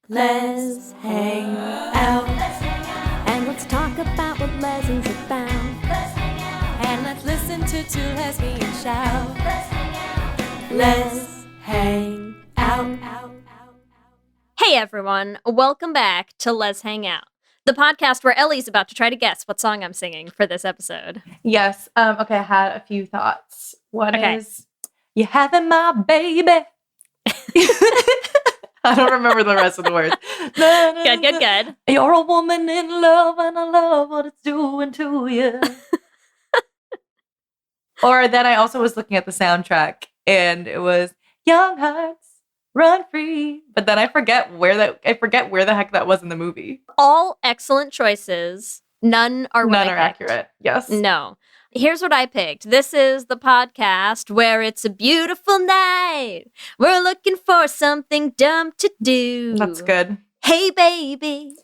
Lez Hang Out. And let's talk about what Lez is about. And let's listen to two lesbians shout. Lez Hang Out. Hey everyone, welcome back to Lez Hang Out, the podcast where Ellie's about to try to guess what song I'm singing for this episode. Yes. Okay, I had a few thoughts. One Okay. is, you having my baby. I don't remember the rest of the words. Good. You're a woman in love and I love what it's doing to you. Or then I also was looking at the soundtrack and it was Young Hearts Run Free. But then I forget where the heck that was in the movie. All excellent choices. None are what I picked. Accurate. Yes. No. Here's what I picked. This is the podcast where it's a beautiful night. We're looking for something dumb to do. That's good. Hey baby,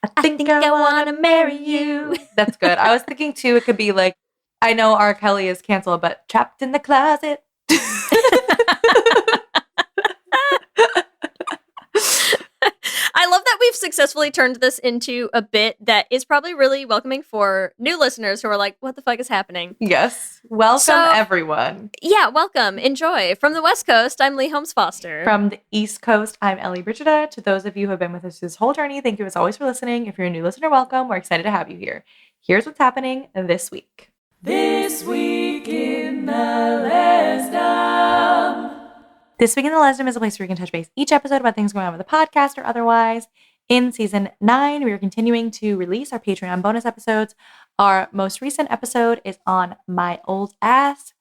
I think I want to marry you. That's good. I was thinking too, it could be like, I know R. Kelly is canceled, but Trapped in the Closet. I love that we've successfully turned this into a bit that is probably really welcoming for new listeners who are like, what the fuck is happening? Yes. Welcome, everyone. Yeah, welcome. Enjoy. From the West Coast, I'm Leigh Holmes Foster. From the East Coast, I'm Ellie Brigida. To those of you who have been with us this whole journey, thank you as always for listening. If you're a new listener, welcome. We're excited to have you here. Here's what's happening this week. This week in the Lesdom. This week in the Lesdom is a place where you can touch base each episode about things going on with the podcast or otherwise. In season 9, we are continuing to release our Patreon bonus episodes. Our most recent episode is on my old ass.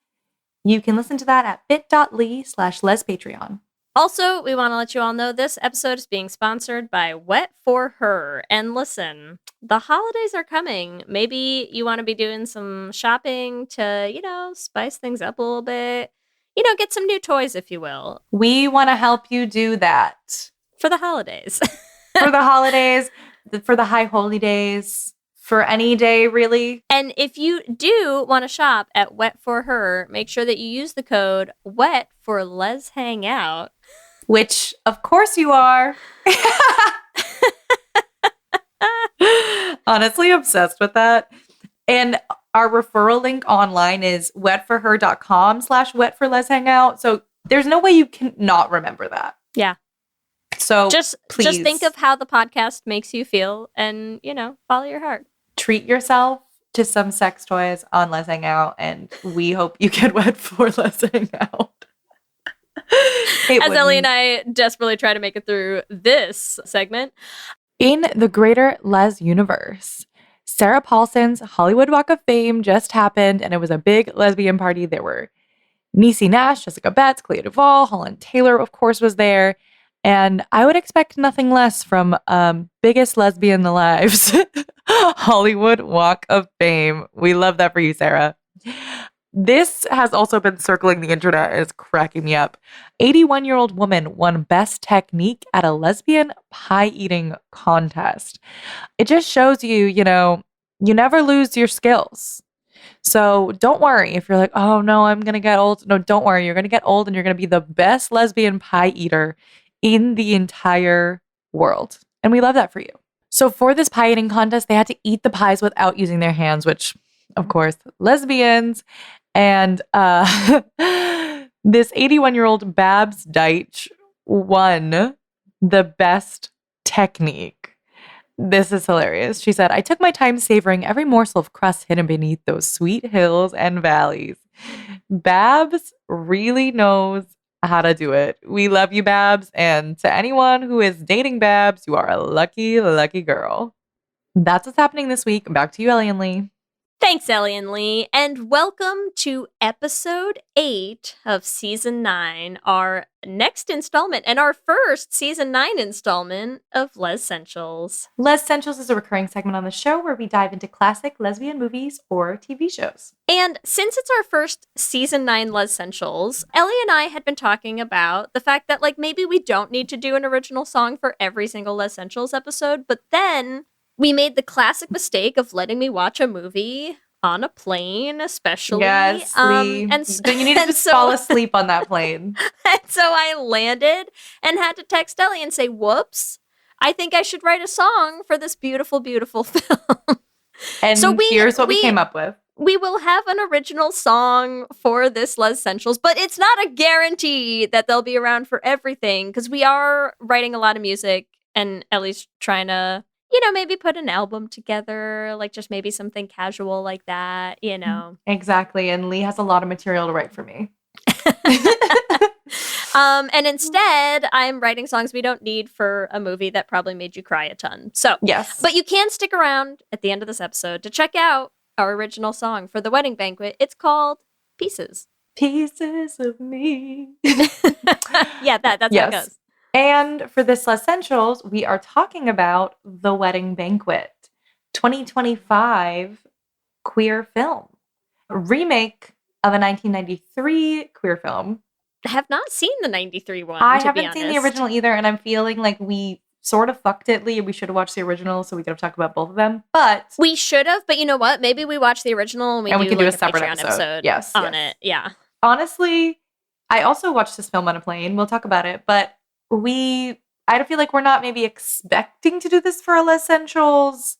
You can listen to that at bit.ly/lespatreon. Also, we want to let you all know this episode is being sponsored by Wet for Her. And listen, the holidays are coming. Maybe you want to be doing some shopping to, spice things up a little bit. Get some new toys, if you will. We want to help you do that. For the holidays. For the holidays, for the high holy days, for any day, really. And if you do want to shop at Wet for Her, make sure that you use the code WET for Lez Hang Out. Which, of course, you are. Honestly, obsessed with that. And our referral link online is wetforher.com/wetforlezhangout. So there's no way you can not remember that. Yeah. So please. Just think of how the podcast makes you feel and, follow your heart. Treat yourself to some sex toys on Lez Hang Out, and we hope you get wet for Lez Hang Out. As Ellie and I desperately try to make it through this segment. In the greater Lez universe, Sarah Paulson's Hollywood Walk of Fame just happened, and it was a big lesbian party. There were Niecy Nash, Jessica Betts, Clea Duvall, Holland Taylor, of course, was there. And I would expect nothing less from biggest lesbian alive's Hollywood Walk of Fame. We love that for you, Sarah. This has also been circling the internet and it's cracking me up. 81-year-old woman won Best Technique at a lesbian pie eating contest. It just shows you, you never lose your skills. So don't worry if you're like, oh no, I'm going to get old. No, don't worry. You're going to get old and you're going to be the best lesbian pie eater in the entire world. And we love that for you. So for this pie eating contest, they had to eat the pies without using their hands, which, of course, lesbians. And this 81-year-old Babs Deitch won the best technique. This is hilarious. She said, I took my time savoring every morsel of crust hidden beneath those sweet hills and valleys. Babs really knows how to do it. We love you, Babs. And to anyone who is dating Babs, you are a lucky, lucky girl. That's what's happening this week. Back to you, Ellie and Leigh. Thanks, Ellie and Leigh, and welcome to episode 8 of season 9, our next installment and our first season 9 installment of Lez-ssentials. Lez-ssentials is a recurring segment on the show where we dive into classic lesbian movies or TV shows. And since it's our first season 9 Lez-ssentials, Ellie and I had been talking about the fact that maybe we don't need to do an original song for every single Lez-ssentials episode, but then we made the classic mistake of letting me watch a movie on a plane, especially. Yes, Leigh. So you needed to fall asleep on that plane. And so I landed and had to text Ellie and say, whoops, I think I should write a song for this beautiful, beautiful film. And So here's what we came up with. We will have an original song for this Lez-ssentials, but it's not a guarantee that they'll be around for everything because we are writing a lot of music and Ellie's trying to, maybe put an album together, like just maybe something casual like that, Exactly. And Leigh has a lot of material to write for me. And instead, I'm writing songs we don't need for a movie that probably made you cry a ton. So, yes. But you can stick around at the end of this episode to check out our original song for the Wedding Banquet. It's called Pieces. Pieces of me. Yeah, that's how it goes. And for this Lez-ssentials, we are talking about The Wedding Banquet, 2025 queer film, a remake of a 1993 queer film. I have not seen the 93 one, I haven't seen the original either, and I'm feeling like we sort of fucked it, Leigh. We should have watched the original so we could have talked about both of them. But we should have, but you know what? Maybe we watch the original and we can do a separate episode yes, on it. Yeah. Honestly, I also watched this film on a plane. We'll talk about it, but I feel like we're not maybe expecting to do this for a Lez-ssentials.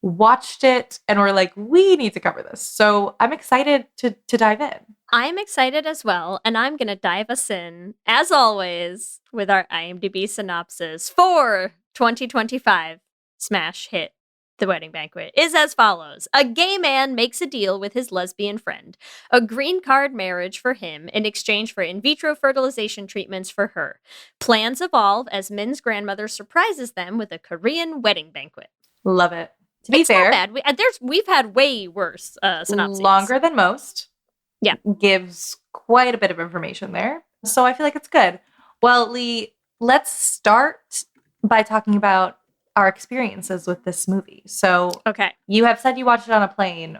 Watched it and we're like, we need to cover this. So I'm excited to dive in. I'm excited as well, and I'm going to dive us in, as always, with our IMDb synopsis for 2025 smash hit The Wedding Banquet is as follows. A gay man makes a deal with his lesbian friend, a green card marriage for him in exchange for in vitro fertilization treatments for her. Plans evolve as Min's grandmother surprises them with a Korean wedding banquet. Love it. To be it's fair, not bad. We've had way worse synopses. Longer than most. Yeah. Gives quite a bit of information there. So I feel like it's good. Well, Leigh, let's start by talking about our experiences with this movie. So okay, you have said you watched it on a plane.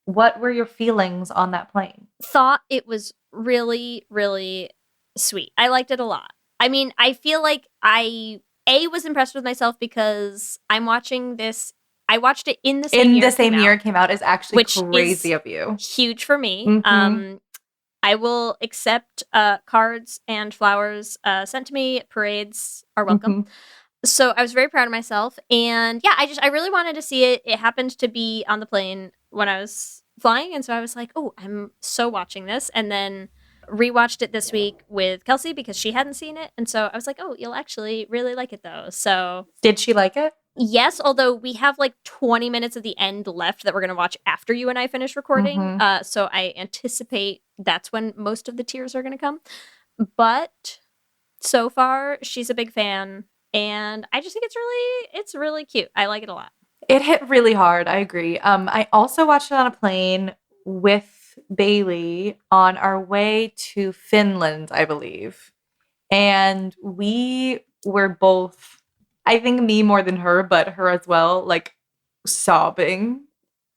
What were your feelings on that plane? Thought it was really, really sweet. I liked it a lot. I mean, I feel like I was impressed with myself because I'm watching this. I watched it in the same year it came out is actually crazy of you. Huge for me. Mm-hmm. I will accept cards and flowers sent to me. Parades are welcome. Mm-hmm. So I was very proud of myself. And yeah, I really wanted to see it. It happened to be on the plane when I was flying. And so I was like, oh, I'm so watching this. And then rewatched it this week with Kelsey because she hadn't seen it. And so I was like, oh, you'll actually really like it though. So did she like it? Yes, although we have like 20 minutes of the end left that we're going to watch after you and I finish recording. Mm-hmm. So I anticipate that's when most of the tears are going to come. But so far, she's a big fan. And I just think it's really cute. I like it a lot. It hit really hard. I agree. I also watched it on a plane with Bailey on our way to Finland, I believe. And we were both, I think me more than her, but her as well, like sobbing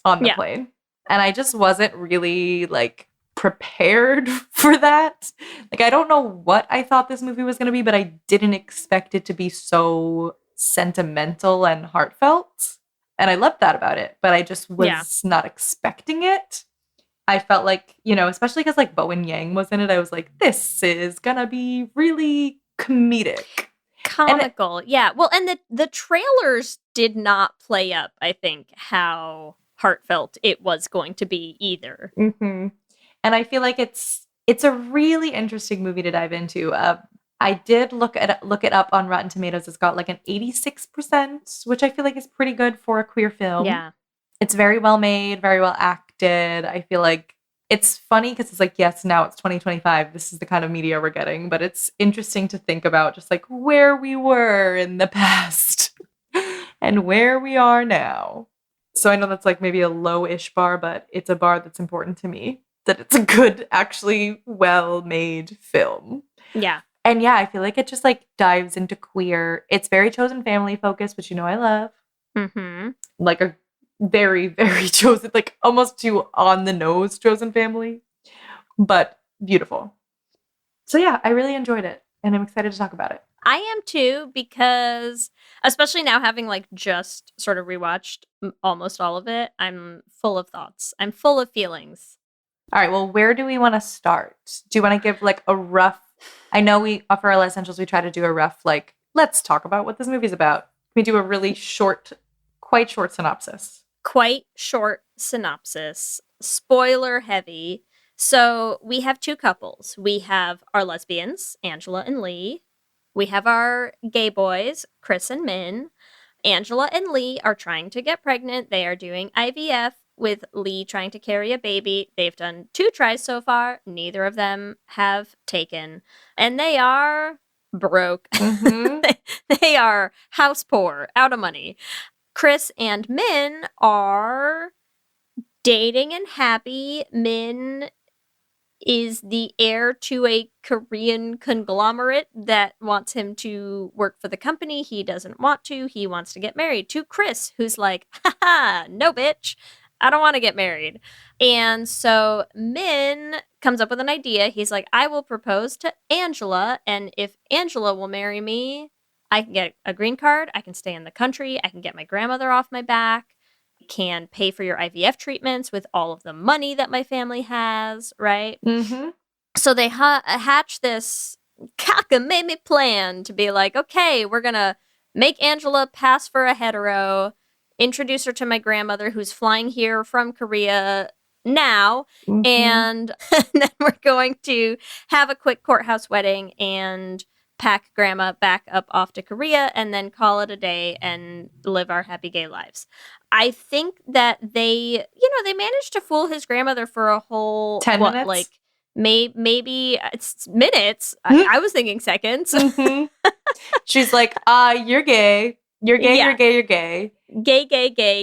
on the plane. And I just wasn't really like prepared for that. Like, I don't know what I thought this movie was going to be, but I didn't expect it to be so sentimental and heartfelt. And I loved that about it, but I just was not expecting it. I felt like, especially because like Bowen Yang was in it, I was like, this is going to be really comedic. Comical, yeah. Well, and the trailers did not play up, I think, how heartfelt it was going to be either. Mm-hmm. And I feel like it's a really interesting movie to dive into. I did look it up on Rotten Tomatoes. It's got like an 86%, which I feel like is pretty good for a queer film. Yeah. It's very well made, very well acted. I feel like it's funny because it's like, yes, now it's 2025. This is the kind of media we're getting. But it's interesting to think about just like where we were in the past and where we are now. So I know that's like maybe a low-ish bar, but it's a bar that's important to me. That it's a good, actually well-made film. Yeah. And yeah, I feel like it just like dives into queer. It's very chosen family focused, which I love. Mm-hmm. Like a very, very chosen, like almost too on the nose chosen family, but beautiful. So yeah, I really enjoyed it and I'm excited to talk about it. I am too, because especially now having like just sort of rewatched almost all of it, I'm full of thoughts. I'm full of feelings. All right, well, where do we want to start? Do you want to give like a rough, I know we offer our Lez-ssentials, we try to do a rough like let's talk about what this movie's about. Can we do a really quite short synopsis? Quite short synopsis. Spoiler heavy. So we have two couples. We have our lesbians, Angela and Leigh. We have our gay boys, Chris and Min. Angela and Leigh are trying to get pregnant. They are doing IVF with Leigh trying to carry a baby. They've done 2 tries so far. Neither of them have taken. And they are broke. Mm-hmm. They are house poor, out of money. Chris and Min are dating and happy. Min is the heir to a Korean conglomerate that wants him to work for the company. He doesn't want to. He wants to get married to Chris, who's like, haha, no, bitch. I don't want to get married. And so Min comes up with an idea. He's like, I will propose to Angela, and if Angela will marry me, I can get a green card. I can stay in the country. I can get my grandmother off my back. Can pay for your IVF treatments with all of the money that my family has, right? Mm-hmm. So they hatch this cockamamie plan to be like, okay, we're going to make Angela pass for a hetero, introduce her to my grandmother who's flying here from Korea now, Mm-hmm. and then we're going to have a quick courthouse wedding and pack grandma back up off to Korea and then call it a day and live our happy gay lives. I think that they managed to fool his grandmother for a whole 10 minutes? like maybe it's minutes. I was thinking seconds. Mm-hmm. She's like, you're gay. You're gay, Yeah. you're gay, you're gay. Gay,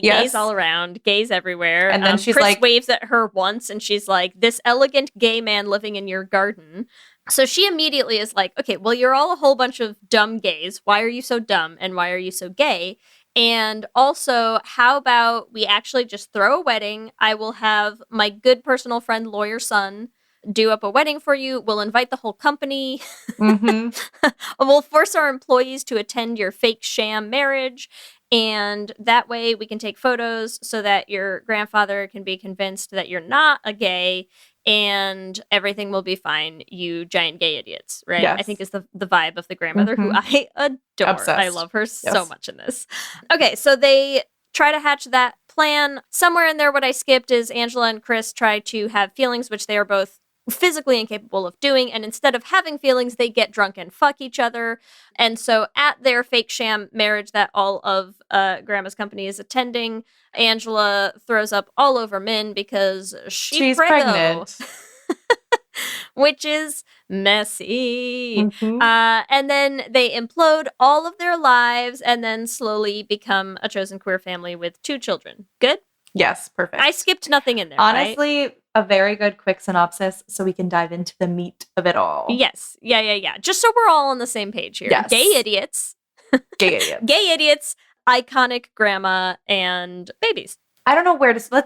Yes. gays all around, gays everywhere. And then she's Chris like- waves at her once and she's like, this elegant gay man living in your garden. So she immediately is like, okay, well, you're all a whole bunch of dumb gays. Why are you so dumb? And why are you so gay? And also, how about we actually just throw a wedding? I will have my good personal friend, lawyer son, do up a wedding for you. We'll invite the whole company. Mm-hmm. We'll force our employees to attend your fake sham marriage. And that way we can take photos so that your grandfather can be convinced that you're not a gay and everything will be fine, you giant gay idiots, right? Yes. I think is the vibe of the grandmother, who I adore. Obsessed. I love her so Yes. much in this. Okay, so they try to hatch that plan. Somewhere in there, what I skipped is Angela and Chris try to have feelings, which they are both physically incapable of doing, and instead of having feelings, they get drunk and fuck each other. And so at their fake sham marriage that all of grandma's company is attending, Angela throws up all over Min because she's pregnant. which is messy. Mm-hmm. And then they implode all of their lives and then slowly become a chosen queer family with 2 children. Good? Yes, perfect. I skipped nothing in there, right? Honestly, a very good quick synopsis so we can dive into the meat of it all. Yes. Yeah. Just so we're all on the same page here. Yes. Gay idiots. Gay idiot. Gay idiots, iconic grandma, and babies. I don't know where to.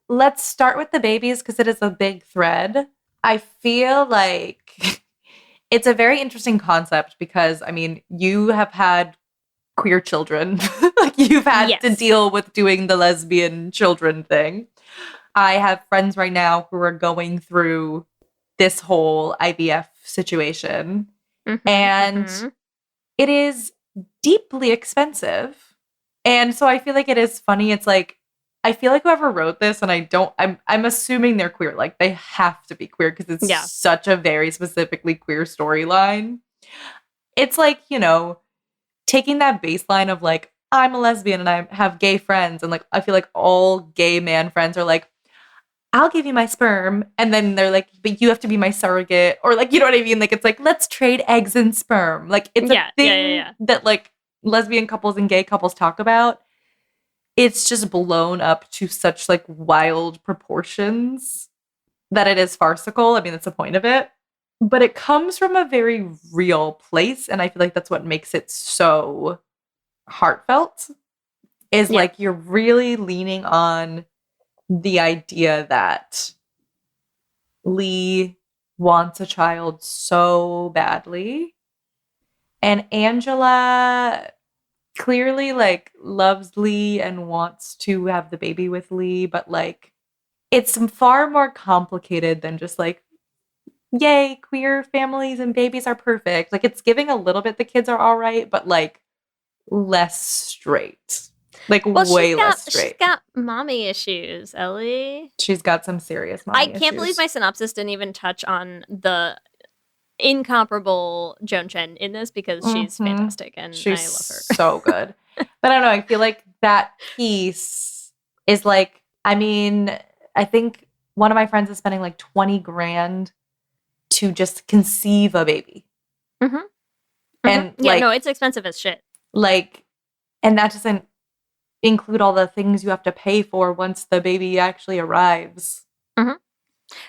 Let's start with the babies because it is a big thread. I feel like it's a very interesting concept because, I mean, you have had queer children. Like, you've had Yes. to deal with doing the lesbian children thing. I have friends right now who are going through this whole IVF situation, Mhm, and mhm. it is deeply expensive. And so I feel like it is funny. It's like, I feel like whoever wrote this, and I'm assuming they're queer. Like, they have to be queer because it's Yeah. such a very specifically queer storyline. It's like, taking that baseline of like, I'm a lesbian and I have gay friends. And like, I feel like all gay man friends are like, I'll give you my sperm. And then they're like, but you have to be my surrogate. Or like, you know what I mean? Like, it's like, let's trade eggs and sperm. Like, it's Yeah, a thing yeah. that like lesbian couples and gay couples talk about. It's just blown up to such like wild proportions that it is farcical. I mean, that's the point of it. But it comes from a very real place. And I feel like that's what makes it so heartfelt, is Yeah. like you're really leaning on the idea that Leigh wants a child so badly. And Angela clearly like loves Leigh and wants to have the baby with Leigh, but like it's far more complicated than just like yay, queer families and babies are perfect. Like, it's giving a little bit the kids are all right, but like less straight. Like, way less straight. She's got mommy issues, Ellie. She's got some serious mommy issues. I can't believe my synopsis didn't even touch on the incomparable Joan Chen in this, because she's fantastic and I love her. So good. But I don't know, I feel like that piece is like, I mean, I think one of my friends is spending like 20 grand to just conceive a baby. And yeah, like, no, it's expensive as shit. Like, and that doesn't include all the things you have to pay for once the baby actually arrives.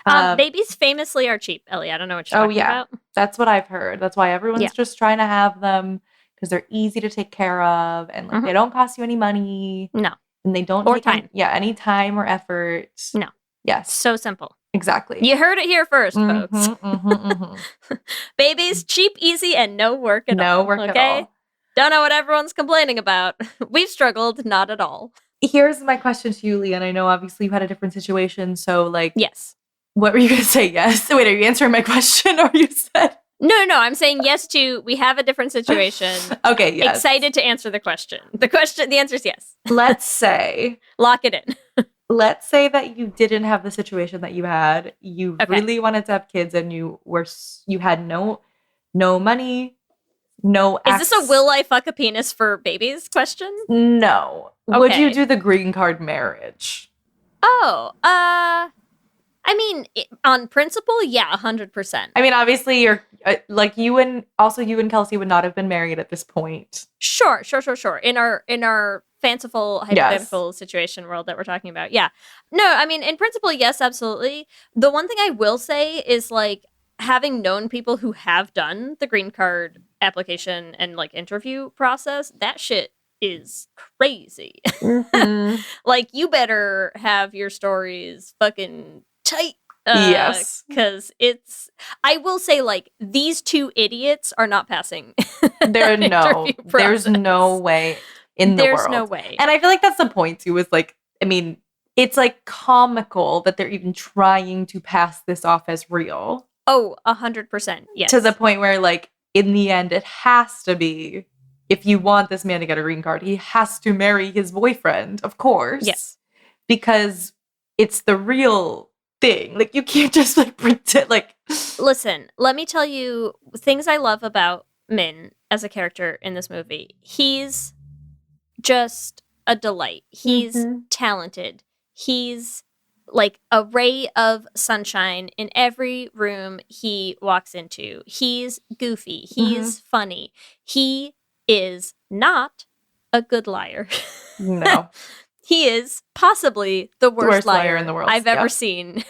Babies famously are cheap, Ellie. I don't know what you're talking about. That's what I've heard. That's why everyone's just trying to have them, because they're easy to take care of, and like, they don't cost you any money. No. And they don't or take time. Any time or effort. No. Yes. So simple. Exactly. You heard it here first, folks. Babies, cheap, easy, and no work at all. No work at all. Don't know what everyone's complaining about. We've struggled, not at all. Here's my question to you, Leigh, and I know obviously you had a different situation, so like, yes. What were you going to say? Yes. Wait, are you answering my question, or you said? No, I'm saying yes to, we have a different situation. Okay, yes. Excited to answer the question. The answer is yes. Let's say. Lock it in. Let's say that you didn't have the situation that you had. You really wanted to have kids, and you had no money, no access. Is this a will I fuck a penis for babies question? No. Okay. Would you do the green card marriage? Oh, I mean, on principle, yeah, 100%. I mean, obviously, you're like, you and Kelsey would not have been married at this point. Sure. In our fanciful hypothetical situation world that we're talking about, yeah. No, I mean, in principle, yes, absolutely. The one thing I will say is, like, having known people who have done the green card application and like interview process, that shit is crazy. Like, you better have your stories fucking tight. Yes. Because I will say, like, these two idiots are not passing. There's no way in the world. There's no way. And I feel like that's the point too, is like, I mean, it's like comical that they're even trying to pass this off as real. Oh, 100%. Yes. To the point where, like, in the end, it has to be, if you want this man to get a green card, he has to marry his boyfriend, of course. Yes. Because it's the real thing. Like, you can't just like pretend like. Listen, let me tell you things I love about Min as a character in this movie. He's just a delight. He's talented. He's like a ray of sunshine in every room he walks into. He's goofy. He's funny. He is not a good liar. No. He is possibly the worst liar in the world I've ever seen.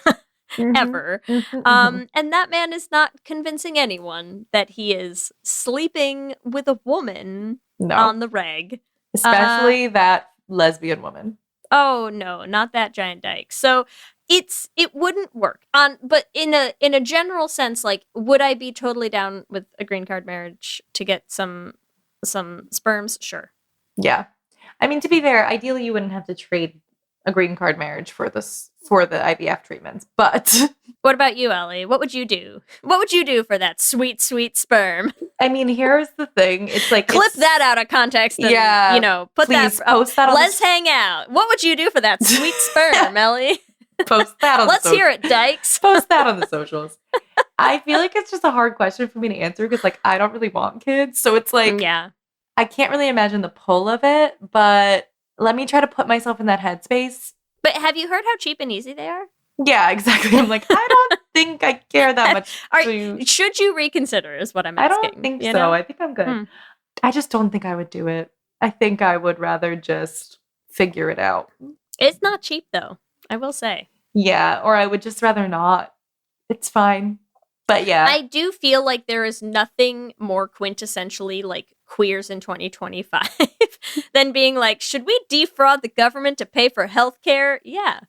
Ever. And that man is not convincing anyone that he is sleeping with a woman on the reg. Especially that lesbian woman. Oh no, not that giant dyke. So it wouldn't work. But in a general sense, like, would I be totally down with a green card marriage to get some sperms? Sure. Yeah. I mean, to be fair, ideally you wouldn't have to trade a green card marriage for the IVF treatments, but what about you, Ellie? What would you do? What would you do for that sweet, sweet sperm? I mean, here's the thing. It's like, clip that out of context and, put please that, post that on Lez Hang Out. What would you do for that sweet sperm, Ellie? Post that on Let's hear it, dykes. Post that on the socials. I feel like it's just a hard question for me to answer, because, like, I don't really want kids. So it's like, I can't really imagine the pull of it, but let me try to put myself in that headspace. But have you heard how cheap and easy they are? Yeah, exactly. I'm like, I don't think I care that much. Should you reconsider is what I'm asking. I don't think so. I think I'm good. I just don't think I would do it. I think I would rather just figure it out. It's not cheap, though, I will say. Yeah, or I would just rather not. It's fine. But yeah. I do feel like there is nothing more quintessentially like queers in 2025 than being like, should we defraud the government to pay for healthcare? Yeah.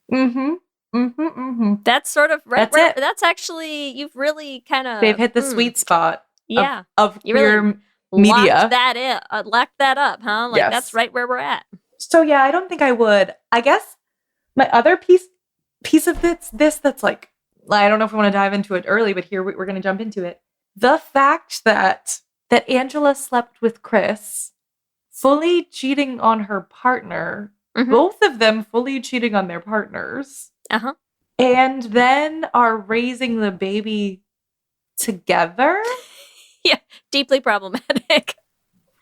That's sort of right. That's actually, you've really kind of. They've hit the sweet spot. Yeah. Of queer really media. Locked that up, huh? Like, that's right where we're at. So yeah, I don't think I would. I guess my other piece of this that's like I don't know if we want to dive into it early, but here we're going to jump into it. The fact that Angela slept with Chris, fully cheating on her partner, both of them fully cheating on their partners, and then are raising the baby together. Yeah, deeply problematic.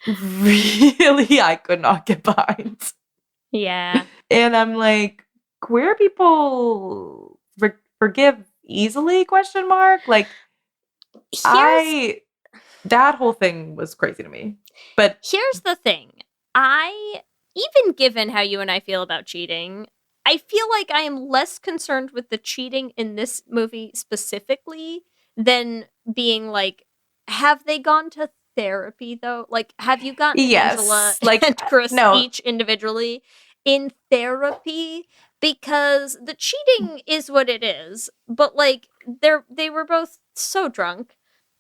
Really, I could not get behind. Yeah. And I'm like, queer people forgive easily, question mark? Like, that whole thing was crazy to me. But here's the thing. Even given how you and I feel about cheating, I feel like I am less concerned with the cheating in this movie specifically than being like, have they gone to therapy though? Like, have you gotten Angela and Chris each individually in therapy? Because the cheating is what it is, but like they were both so drunk.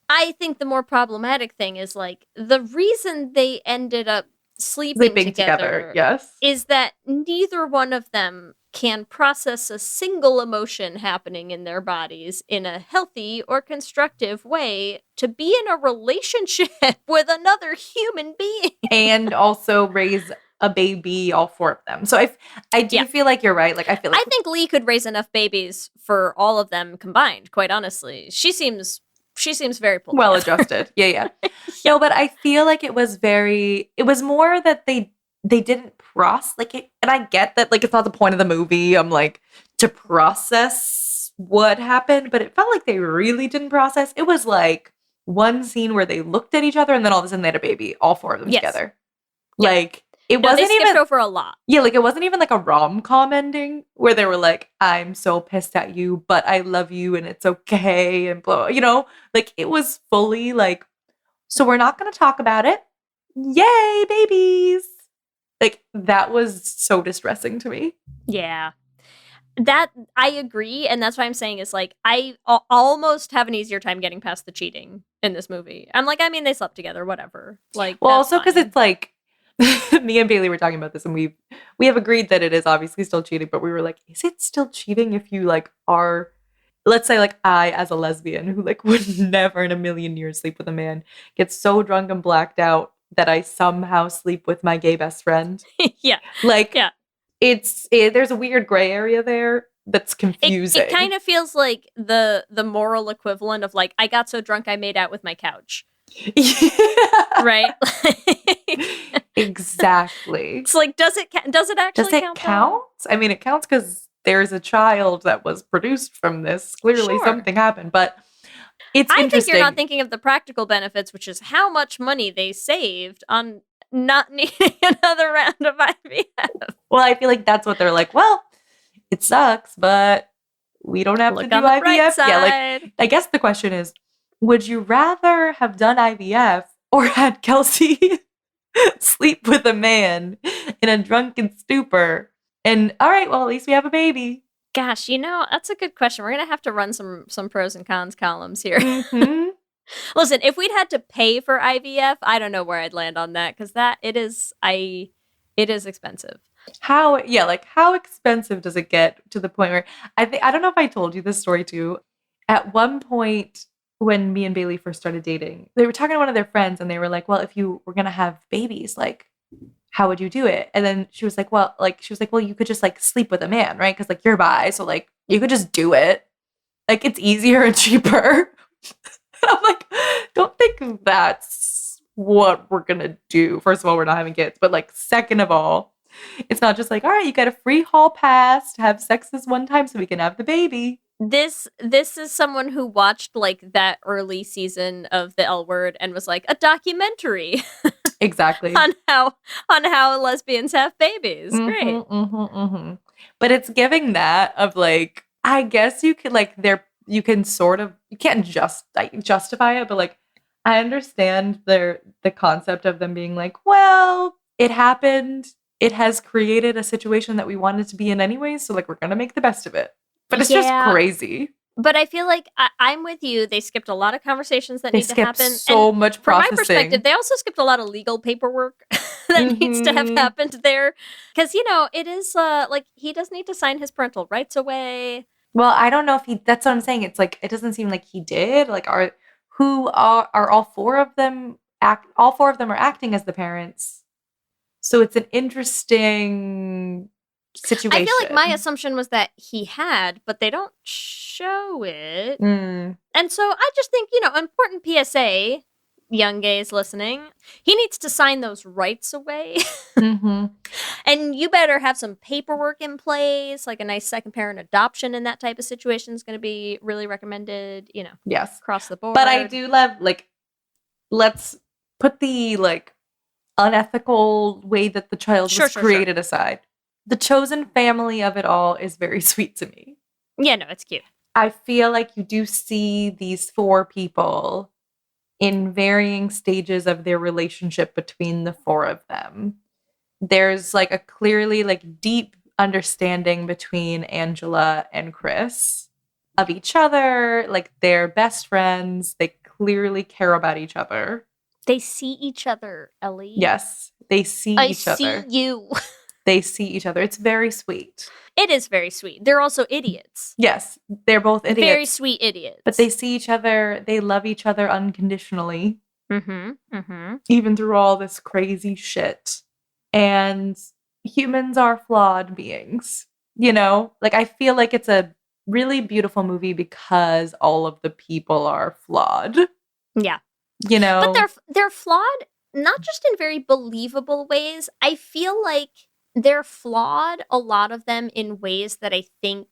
I think the more problematic thing is like the reason they ended up sleeping together yes, is that neither one of them can process a single emotion happening in their bodies in a healthy or constructive way to be in a relationship with another human being. And also raise a baby, all four of them. So I do feel like you're right. Like I think Leigh could raise enough babies for all of them combined, quite honestly. She seems very well adjusted. Yeah. No, but I feel like it was more that they didn't process like it, and I get that like it's not the point of the movie. I'm like to process what happened, but it felt like they really didn't process. It was like one scene where they looked at each other and then all of a sudden they had a baby, all four of them together. Yep. Like it wasn't even over a lot. Yeah, like it wasn't even like a rom-com ending where they were like, I'm so pissed at you, but I love you and it's okay and blah, like it was fully like, so we're not going to talk about it. Yay, babies. Like that was so distressing to me. Yeah. That I agree, and that's what I'm saying is like I almost have an easier time getting past the cheating in this movie. I'm like, I mean, they slept together, whatever. Like, well, also because it's like me and Bailey were talking about this, and we have agreed that it is obviously still cheating, but we were like, is it still cheating if you like are, let's say like I as a lesbian who like would never in a million years sleep with a man, get so drunk and blacked out that I somehow sleep with my gay best friend? Yeah. Like, yeah. There's a weird gray area there that's confusing. It kind of feels like the moral equivalent of like, I got so drunk I made out with my couch. Yeah. Right? Exactly. It's like, does it actually count? I mean, it counts because there's a child that was produced from this. Clearly something happened, but it's interesting. I think you're not thinking of the practical benefits, which is how much money they saved on not needing another round of IVF. Well, I feel like that's what they're like, well, it sucks, but we don't have to do IVF. Yeah, like I guess the question is, would you rather have done IVF or had Kelsey sleep with a man in a drunken stupor? And all right, well, at least we have a baby. Gosh, that's a good question. We're going to have to run some pros and cons columns here. Mm-hmm. Listen, if we'd had to pay for IVF, I don't know where I'd land on that, because it is expensive. How expensive does it get to the point where I don't know if I told you this story too. At one point when me and Bailey first started dating, they were talking to one of their friends and they were like, well, if you were going to have babies, like, how would you do it? And then she was like, well, you could just like sleep with a man, right? Because like you're bi, so like you could just do it. Like it's easier and cheaper. I'm like, don't think that's what we're going to do. First of all, we're not having kids. But like, second of all, it's not just like, all right, you got a free hall pass to have sex this one time so we can have the baby. This is someone who watched like that early season of the L Word and was like, a documentary. Exactly. on how lesbians have babies. Mm-hmm, great. Mm-hmm, mm-hmm. But it's giving that of like, I guess you could like you can sort of, you can't just like justify it, but like I understand the concept of them being like, well, it happened. It has created a situation that we wanted to be in anyway, so like we're gonna make the best of it. But it's just crazy. But I feel like I'm with you. They skipped a lot of conversations that need to happen. So much processing. From my perspective, they also skipped a lot of legal paperwork that needs to have happened there. Because, it is like he does need to sign his parental rights away. Well, I don't know if that's what I'm saying. It's like, it doesn't seem like he did. Like, are all four of them all four of them are acting as the parents. So it's an interesting situation. I feel like my assumption was that he had, but they don't show it. Mm. And so I just think, important PSA, young gays listening, he needs to sign those rights away. Mm-hmm. And you better have some paperwork in place, like a nice second parent adoption in that type of situation is going to be really recommended, Yes. across the board. But I do love, like, let's put the, like, unethical way that the child was created aside. The chosen family of it all is very sweet to me. Yeah, no, it's cute. I feel like you do see these four people in varying stages of their relationship between the four of them. There's like a clearly like deep understanding between Angela and Chris of each other. Like, they're best friends. They clearly care about each other. They see each other, Ellie. Yes, they see each other. I see you. They see each other. It's very sweet. It is very sweet. They're also idiots. Yes, they're both idiots. Very sweet idiots. But they see each other. They love each other unconditionally. Mm-hmm. Mm-hmm. Even through all this crazy shit. And humans are flawed beings. Like, I feel like it's a really beautiful movie because all of the people are flawed. Yeah. But they're flawed not just in very believable ways. I feel like they're flawed, a lot of them, in ways that I think,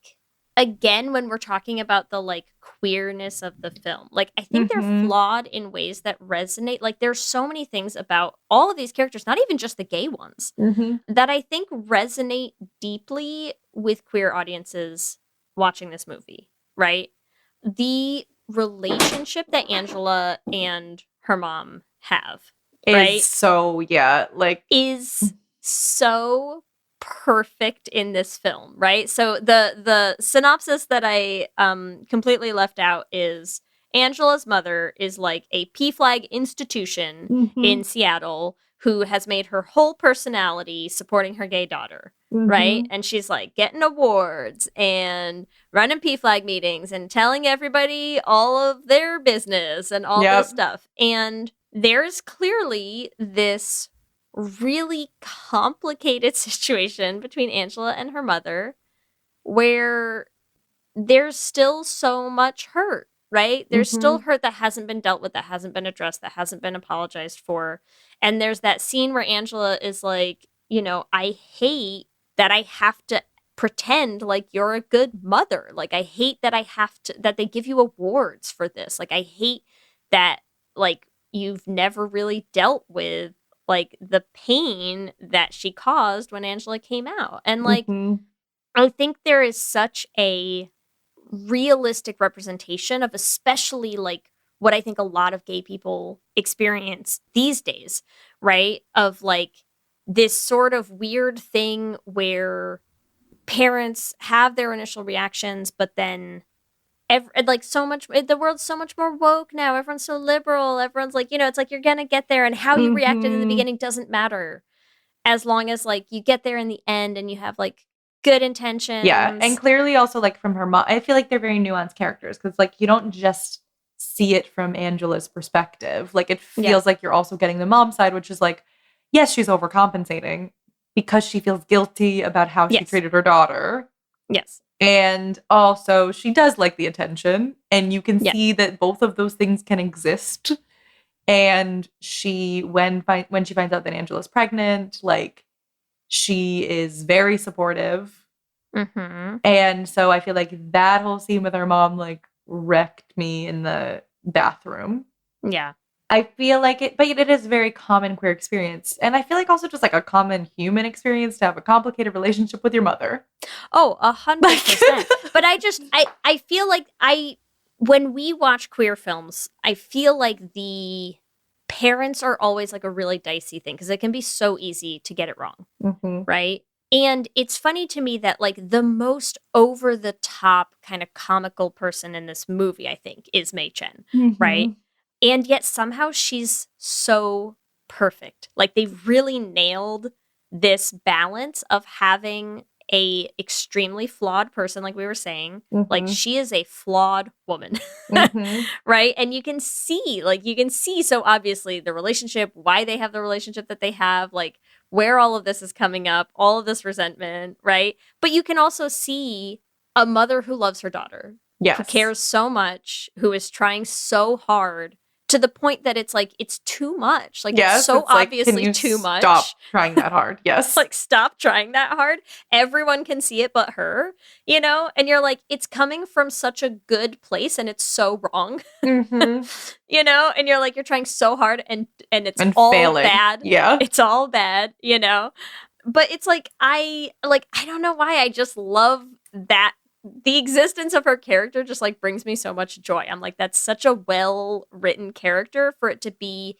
again, when we're talking about the like queerness of the film, like I think they're flawed in ways that resonate. Like, there's so many things about all of these characters, not even just the gay ones, that I think resonate deeply with queer audiences watching this movie, right? The relationship that Angela and her mom have, right? Is so, yeah, like, is so perfect in this film, right? So the synopsis that I completely left out is Angela's mother is like a PFLAG institution in Seattle who has made her whole personality supporting her gay daughter, right? And she's like getting awards and running PFLAG meetings and telling everybody all of their business and all this stuff. And there's clearly this really complicated situation between Angela and her mother where there's still so much hurt, right? There's still hurt that hasn't been dealt with, that hasn't been addressed, that hasn't been apologized for. And there's that scene where Angela is like, I hate that I have to pretend like you're a good mother. Like, I hate that that they give you awards for this. Like, I hate that, like, you've never really dealt with like the pain that she caused when Angela came out. And like, I think there is such a realistic representation of especially like what I think a lot of gay people experience these days, right? Of like this sort of weird thing where parents have their initial reactions, but then like so much, the world's so much more woke now. Everyone's so liberal. Everyone's like, it's like you're gonna get there, and how you reacted in the beginning doesn't matter, as long as like you get there in the end and you have like good intentions. Yeah, and clearly also like from her mom, I feel like they're very nuanced characters because like you don't just see it from Angela's perspective. Like, it feels like you're also getting the mom side, which is like, yes, she's overcompensating because she feels guilty about how she treated her daughter. Yes. And also, she does like the attention, and you can see that both of those things can exist. And she, when she finds out that Angela's pregnant, like, she is very supportive. And so I feel like that whole scene with her mom, like, wrecked me in the bathroom. Yeah. I feel like it, but it is a very common queer experience. And I feel like also just like a common human experience to have a complicated relationship with your mother. Oh, 100%. But I feel like when we watch queer films, I feel like the parents are always like a really dicey thing because it can be so easy to get it wrong. Right? And it's funny to me that like the most over the top kind of comical person in this movie, I think, is Mei Chen. Right? And yet somehow she's so perfect. Like, they really nailed this balance of having a extremely flawed person, like we were saying. Like, Mhm. she is a flawed woman, Mhm. right? And you can see so obviously the relationship, why they have the relationship that they have, like where all of this is coming up, all of this resentment, right? But you can also see a mother who loves her daughter, who Yes. cares so much, who is trying so hard to the point that it's like, it's too much. Like, Yes, it's so it's like, obviously can you too much. stop trying that hard? Yes. Like, stop trying that hard. Everyone can see it but her, you know? And you're like, it's coming from such a good place and it's so wrong. Mhm. You know? And you're like, you're trying so hard and it's And all failing. bad. Yeah. It's all bad, you know? But it's like, I don't know why, I just love that. The existence of her character just like brings me so much joy. I'm like, that's such a well written character for it to be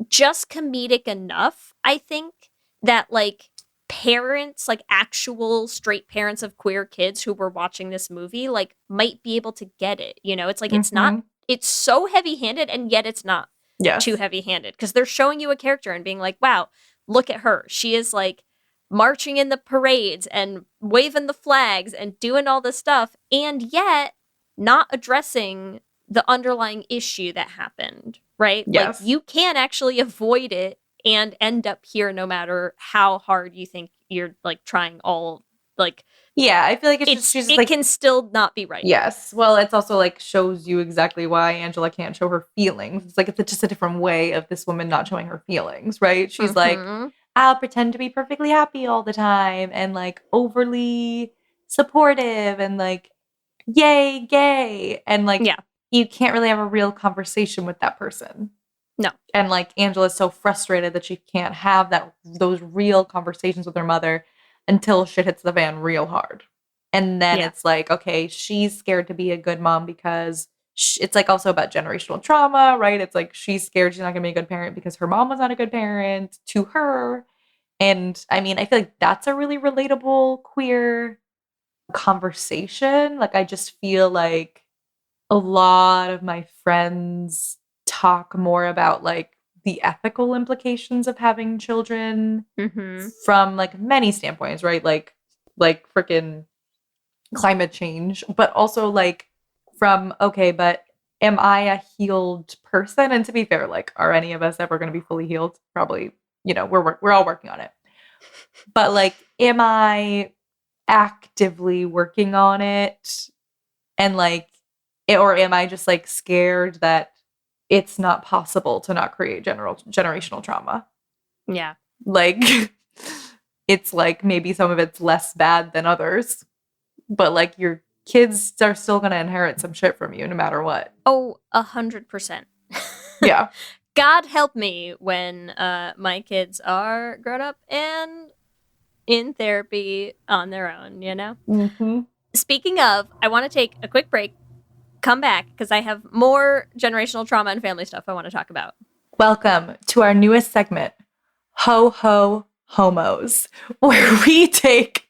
just comedic enough, I think, that like parents, like actual straight parents of queer kids who were watching this movie, like might be able to get it. You know, it's like, it's not, it's so heavy handed and yet it's not Yes. too heavy handed because they're showing you a character and being like, wow, look at her. She is like marching in the parades and waving the flags and doing all this stuff, and yet not addressing the underlying issue that happened, right? Yes. Like, you can actually avoid it and end up here no matter how hard you think you're like trying all, like, Yeah, I feel like she's just it like, can still not be right. yes. Well, it's also like shows you exactly why Angela can't show her feelings. It's like, it's just a different way of this woman not showing her feelings, right? She's like, I'll pretend to be perfectly happy all the time and like overly supportive and like, yay, gay. And like, Yeah. you can't really have a real conversation with that person. No. And like, Angela's so frustrated that she can't have those real conversations with her mother until shit hits the fan real hard. And then it's like, okay, she's scared to be a good mom because it's like also about generational trauma, right? It's like she's scared she's not going to be a good parent because her mom was not a good parent to her. And I mean, I feel like that's a really relatable queer conversation. Like, I just feel like a lot of my friends talk more about like the ethical implications of having children from like many standpoints, right? Like freaking climate change, but also like from, okay, but am I a healed person? And to be fair, like, are any of us ever going to be fully healed? Probably, you know, we're all working on it. But like, am I actively working on it? And like, or am I just like scared that it's not possible to not create generational trauma? Yeah. Like, it's like maybe some of it's less bad than others, but like your kids are still going to inherit some shit from you no matter what. Oh, 100%. Yeah. God help me when my kids are grown up and in therapy on their own, you know? Mm-hmm. Speaking of, I want to take a quick break, come back, because I have more generational trauma and family stuff I want to talk about. Welcome to our newest segment, Ho Ho Homos, where we take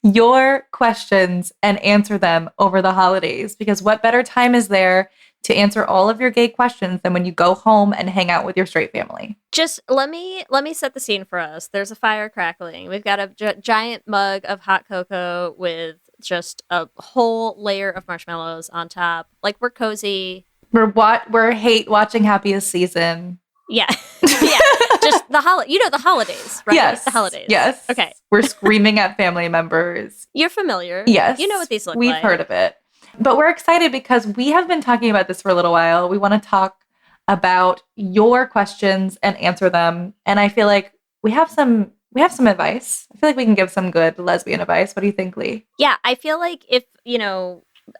your questions and answer them over the holidays, because what better time is there to answer all of your gay questions than when you go home and hang out with your straight family? Just let me set the scene for us. There's a fire crackling. We've got a giant mug of hot cocoa with just a whole layer of marshmallows on top. Like, we're cozy. We're hate watching Happiest Season. Yeah. Yeah. Just the holidays, right? Yes. The holidays. Yes. Okay. We're screaming at family members. You're familiar. Yes. You know what these look We've like. heard of it. But we're excited because we have been talking about this for a little while. We want to talk about your questions and answer them. And I feel like we have some advice. I feel like we can give some good lesbian advice. What do you think, Leigh? Yeah, I feel like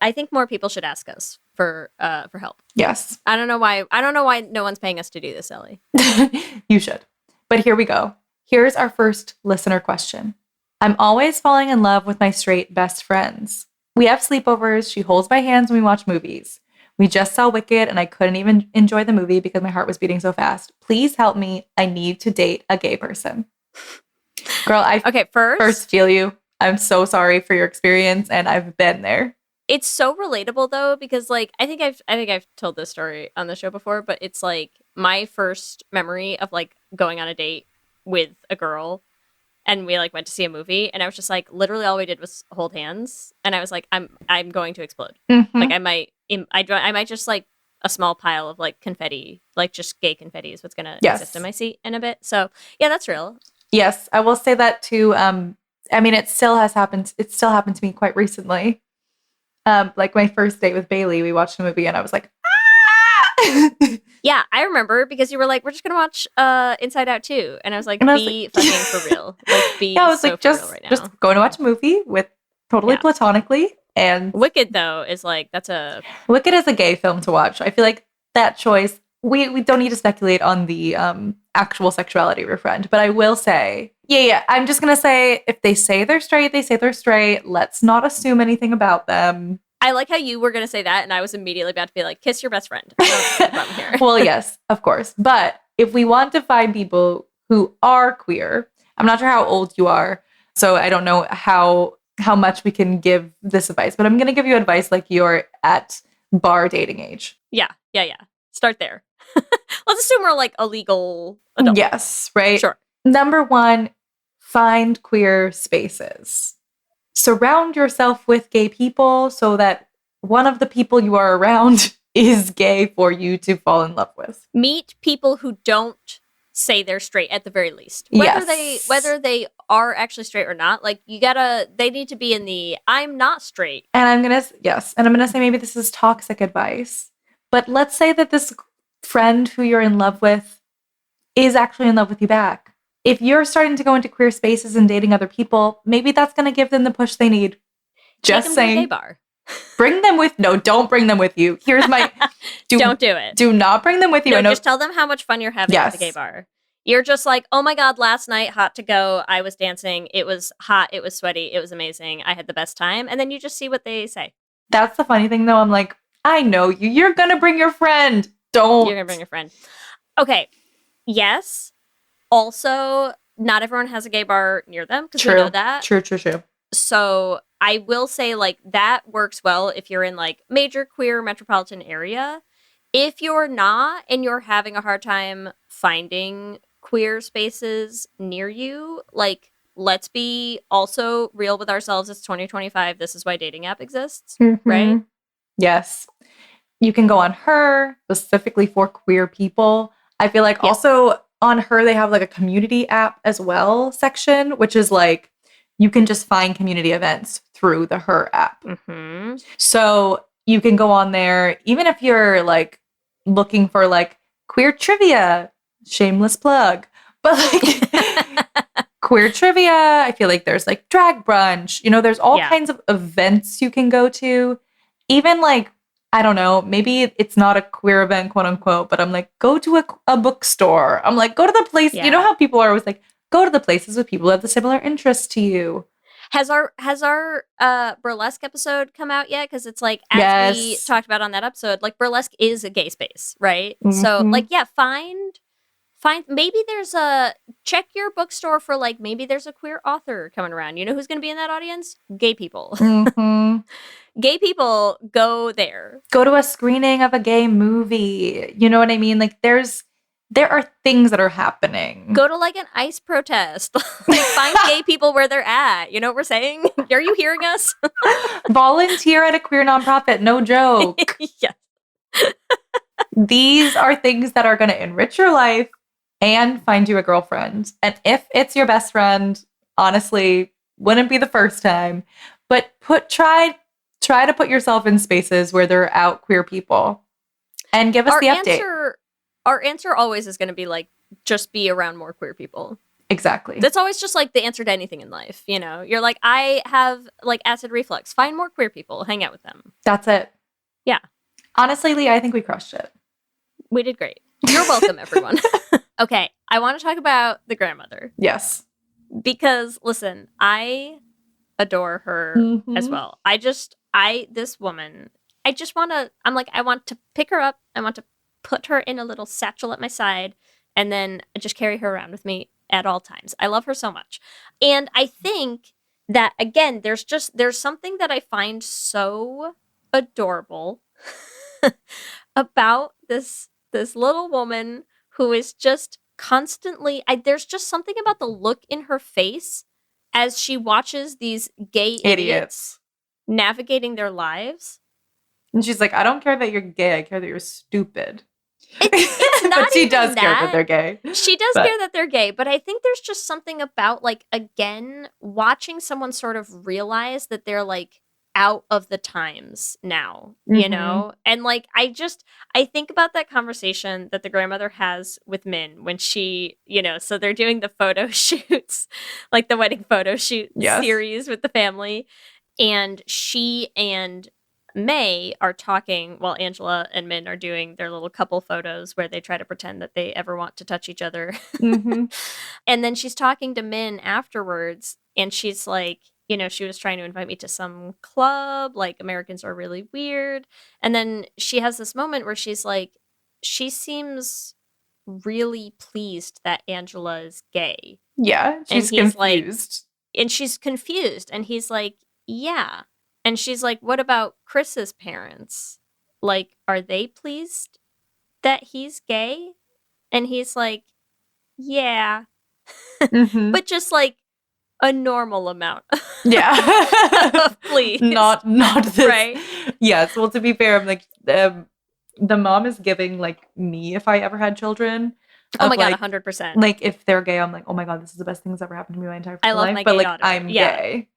I think more people should ask us for help. Yes. I don't know why no one's paying us to do this, Ellie. You should. But here we go. Here's our first listener question. I'm always falling in love with my straight best friends. We have sleepovers. She holds my hands when we watch movies. We just saw Wicked and I couldn't even enjoy the movie because my heart was beating so fast. Please help me. I need to date a gay person. Girl, first feel you. I'm so sorry for your experience and I've been there. It's so relatable though, because like I think I've told this story on the show before, but it's like my first memory of like going on a date with a girl and we like went to see a movie, and I was just like, literally all we did was hold hands, and I was like, I'm going to explode. Mhm. Like I might just like a small pile of like confetti, like just gay confetti is what's gonna exist in my seat in a bit. So yeah, that's real. Yes, I will say that too. I mean, it still has happened. It still happened to me quite recently. Like my first date with Bailey, we watched a movie and I was like, ah! Yeah, I remember because you were like, we're just gonna watch Inside Out 2. And I was like, And I was be like, fucking for real. Like be yeah, I was so like, for real right now. just going to watch a movie with totally Yeah. platonically. And Wicked though is like that's a Wicked is a gay film to watch. I feel like that choice, we don't need to speculate on the actual sexuality of your friend. But I will say, yeah, I'm just gonna say if they say they're straight, they say they're straight. Let's not assume anything about them. I like how you were gonna say that, and I was immediately about to be like, kiss your best friend. I don't see the problem here. Well, yes, of course. But if we want to find people who are queer, I'm not sure how old you are, so I don't know how much we can give this advice, but I'm going to give you advice like you're at bar dating age. Yeah. Start there. Let's assume we're like a legal adult. Yes, right? Sure. Number 1, find queer spaces. Surround yourself with gay people so that one of the people you are around is gay for you to fall in love with. Meet people who don't say they're straight at the very least. Yes. Whether they are actually straight or not, like they need to be in the I'm not straight. And I'm going to say maybe this is toxic advice, but let's say that this friend who you're in love with is actually in love with you back. If you're starting to go into queer spaces and dating other people, maybe that's going to give them the push they need. Just Take them saying. to a gay bar. Don't bring them with you. Here's my don't do it. Do not bring them with you. No, just tell them how much fun you're having at the gay bar. You're just like, oh my God, last night, hot to go. I was dancing. It was hot. It was sweaty. It was amazing. I had the best time. And then you just see what they say. That's the funny thing, though. I'm like, I know you. You're going to bring your friend. You're going to bring your friend. Okay. Yes. Also, not everyone has a gay bar near them because we know that. True. So I will say like that works well if you're in like major queer metropolitan area. If you're not and you're having a hard time finding queer spaces near you, like let's be also real with ourselves. It's 2025. This is why dating app exists, right? Yes. You can go on Her specifically for queer people. I feel like also on Her, they have like a community app as well section, which is like you can just find community events through the Her app. Mm-hmm. So you can go on there, even if you're like looking for like queer trivia, shameless plug, but like queer trivia, I feel like there's like drag brunch, there's all kinds of events you can go to. Even like, I don't know, maybe it's not a queer event, quote unquote, but I'm like, go to a bookstore. I'm like, go to the place. You know how people are always like, go to the places with people who have the similar interests to you. Has our burlesque episode come out yet? Because it's like, as we talked about on that episode, like burlesque is a gay space, right? Mm-hmm. So like, find maybe check your bookstore for like, maybe there's a queer author coming around. You know who's going to be in that audience? Gay people. Mm-hmm. Gay people, go there. Go to a screening of a gay movie. You know what I mean? Like there are things that are happening. Go to like an ICE protest. Like find gay people where they're at. You know what we're saying? Are you hearing us? Volunteer at a queer nonprofit. No joke. Yes. These are things that are going to enrich your life and find you a girlfriend. And if it's your best friend, honestly, wouldn't be the first time. But try to put yourself in spaces where there are out queer people and give us the update. Our answer always is going to be like, just be around more queer people. Exactly. That's always just like the answer to anything in life. You're like, I have like acid reflux. Find more queer people. Hang out with them. That's it. Yeah. Honestly, Leigh, I think we crushed it. We did great. You're welcome, everyone. Okay. I want to talk about the grandmother. Yes. Because listen, I adore her as well. This woman, I'm like, I want to pick her up. I want to put her in a little satchel at my side and then just carry her around with me at all times. I love her so much. And I think that, again, there's something that I find so adorable about this little woman who is just constantly, there's just something about the look in her face as she watches these gay idiots navigating their lives. And she's like, I don't care that you're gay. I care that you're stupid. It's not but she even does care that they're gay. She does care that they're gay, but I think there's just something about, like, again, watching someone sort of realize that they're, like, out of the times now, you know? And, like, I think about that conversation that the grandmother has with Min when she, you know, so they're doing the photo shoots, like the wedding photo shoot series with the family. And she and May are talking while Angela and Min are doing their little couple photos where they try to pretend that they ever want to touch each other. And then she's talking to Min afterwards, and she's like, you know, she was trying to invite me to some club, like, Americans are really weird. And then she has this moment where she's like, she seems really pleased that Angela is gay. Yeah, she's confused. Like, and she's confused. And he's like, yeah. And she's like, what about Chris's parents? Like, are they pleased that he's gay? And he's like, yeah. But just, like, a normal amount. Of please. Not this. Right? Yes. Well, to be fair, I'm like, the mom is giving, like, me if I ever had children. Oh my God, 100%. Like, if they're gay, I'm like, oh my God, this is the best thing that's ever happened to me my entire life. I love my gay daughter. I'm gay.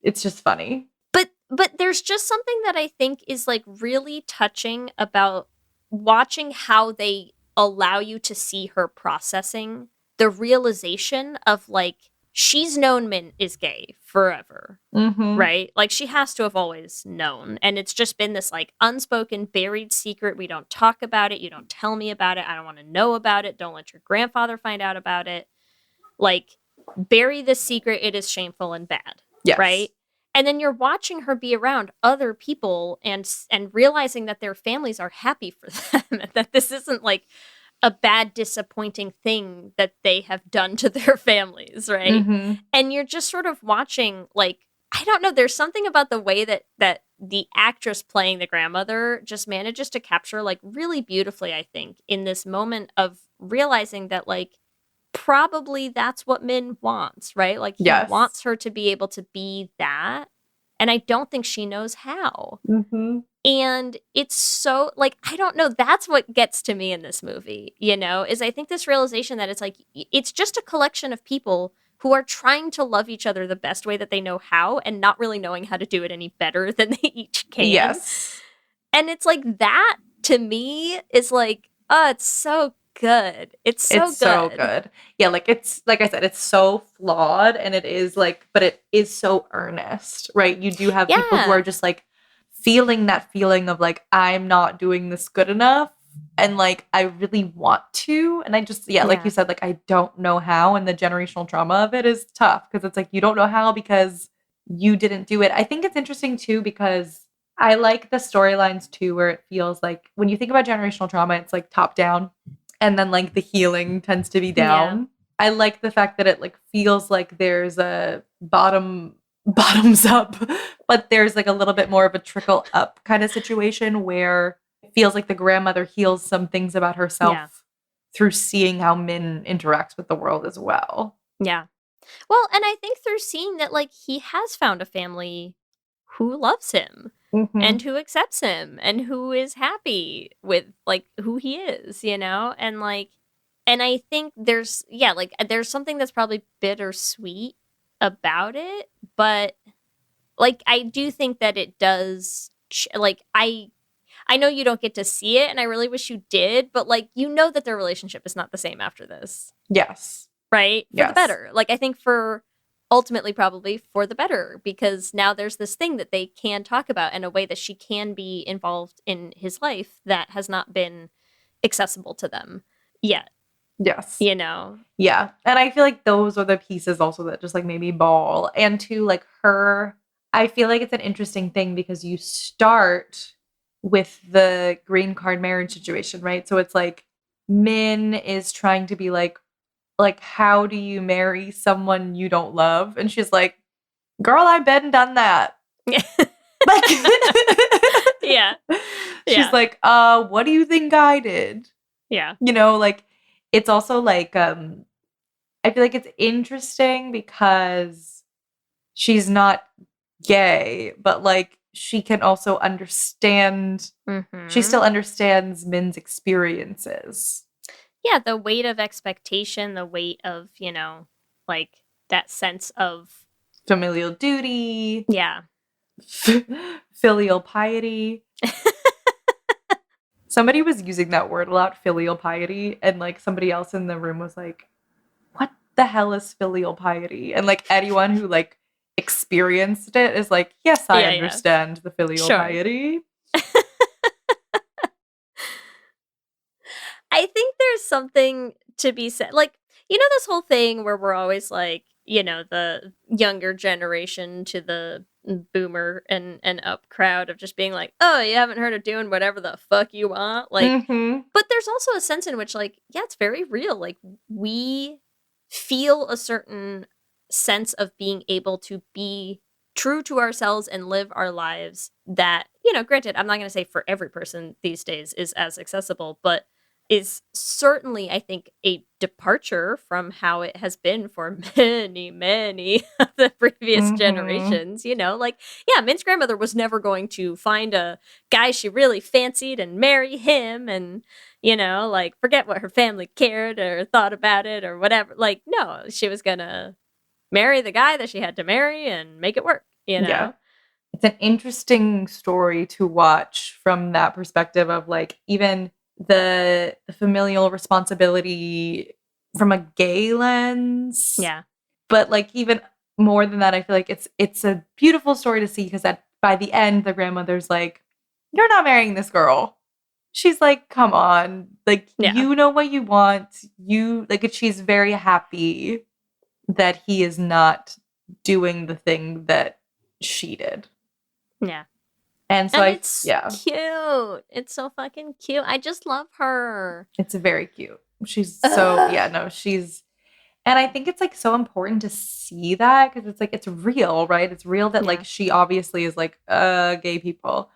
It's just funny. But there's just something that I think is, like, really touching about watching how they allow you to see her processing the realization of, like, she's known Min is gay forever, right? Like, she has to have always known. And it's just been this, like, unspoken, buried secret. We don't talk about it. You don't tell me about it. I don't want to know about it. Don't let your grandfather find out about it. Like, bury this secret. It is shameful and bad. Yes. Right? And then you're watching her be around other people and realizing that their families are happy for them. And that this isn't, like, a bad, disappointing thing that they have done to their families, right? And you're just sort of watching, like, I don't know, there's something about the way that the actress playing the grandmother just manages to capture, like, really beautifully, I think, in this moment of realizing that, like, probably that's what Min wants, right? Like, he wants her to be able to be that. And I don't think she knows how. And it's so, like, I don't know, that's what gets to me in this movie, you know, is I think this realization that it's like, it's just a collection of people who are trying to love each other the best way that they know how and not really knowing how to do it any better than they each can. Yes. And it's like, that to me is like, oh, it's so good. It's so good. Yeah, like, it's, like I said, it's so flawed, and it is, like, but it is so earnest, right? You do have people who are just, like, feeling that feeling of, like, I'm not doing this good enough, and, like, I really want to, and I just, like you said, like, I don't know how, and the generational trauma of it is tough, because it's like, you don't know how because you didn't do it. I think it's interesting, too, because I like the storylines, too, where it feels like, when you think about generational trauma, it's, like, top down, and then, like, the healing tends to be down. I like the fact that it, like, feels like there's a bottoms up, but there's, like, a little bit more of a trickle up kind of situation where it feels like the grandmother heals some things about herself through seeing how Min interacts with the world as well. Yeah. Well, and I think through seeing that, like, he has found a family who loves him. And who accepts him and who is happy with, like, who he is, you know? And, like, and I think there's something that's probably bittersweet about it, but, like, I do think that it does, like, I know you don't get to see it, and I really wish you did, but, like, you know that their relationship is not the same after this. Yes. Right? For the better. Like, I think ultimately probably for the better, because now there's this thing that they can talk about in a way that she can be involved in his life that has not been accessible to them yet. Yes. You know? Yeah. And I feel like those are the pieces also that just, like, made me bawl. And to, like, her, I feel like it's an interesting thing because you start with the green card marriage situation, right? So it's like Min is trying to be like, how do you marry someone you don't love? And she's like, girl, I've been and done that. Yeah. She's like, what do you think I did? Yeah. You know, like, it's also like, I feel like it's interesting because she's not gay, but like she can also understand, she still understands Min's experiences. Yeah, the weight of expectation, the weight of, like that sense of Familial duty, yeah. filial piety. Somebody was using that word a lot, filial piety, and like somebody else in the room was like, what the hell is filial piety? And like anyone who like experienced it is like, yes, I understand the filial piety. I think there's something to be said. Like, this whole thing where we're always like, the younger generation to the boomer and up crowd of just being like, oh, you haven't heard of doing whatever the fuck you want. Like, but there's also a sense in which, like, yeah, it's very real. Like, we feel a certain sense of being able to be true to ourselves and live our lives that, granted, I'm not going to say for every person these days is as accessible, but is certainly, I think, a departure from how it has been for many, many of the previous generations. Like, yeah, Min's grandmother was never going to find a guy she really fancied and marry him and, like, forget what her family cared or thought about it or whatever. Like, no, she was going to marry the guy that she had to marry and make it work, Yeah. It's an interesting story to watch from that perspective of, like, even the familial responsibility from a gay lens. Yeah. But like even more than that, I feel like it's a beautiful story to see because by the end, the grandmother's like, you're not marrying this girl. She's like, come on. Like, you know what you want. She's very happy that he is not doing the thing that she did. Yeah. And so it's cute. It's so fucking cute. I just love her. It's very cute. She's so, she's, and I think it's like so important to see that because it's like, it's real, right? It's real that like she obviously is like, gay people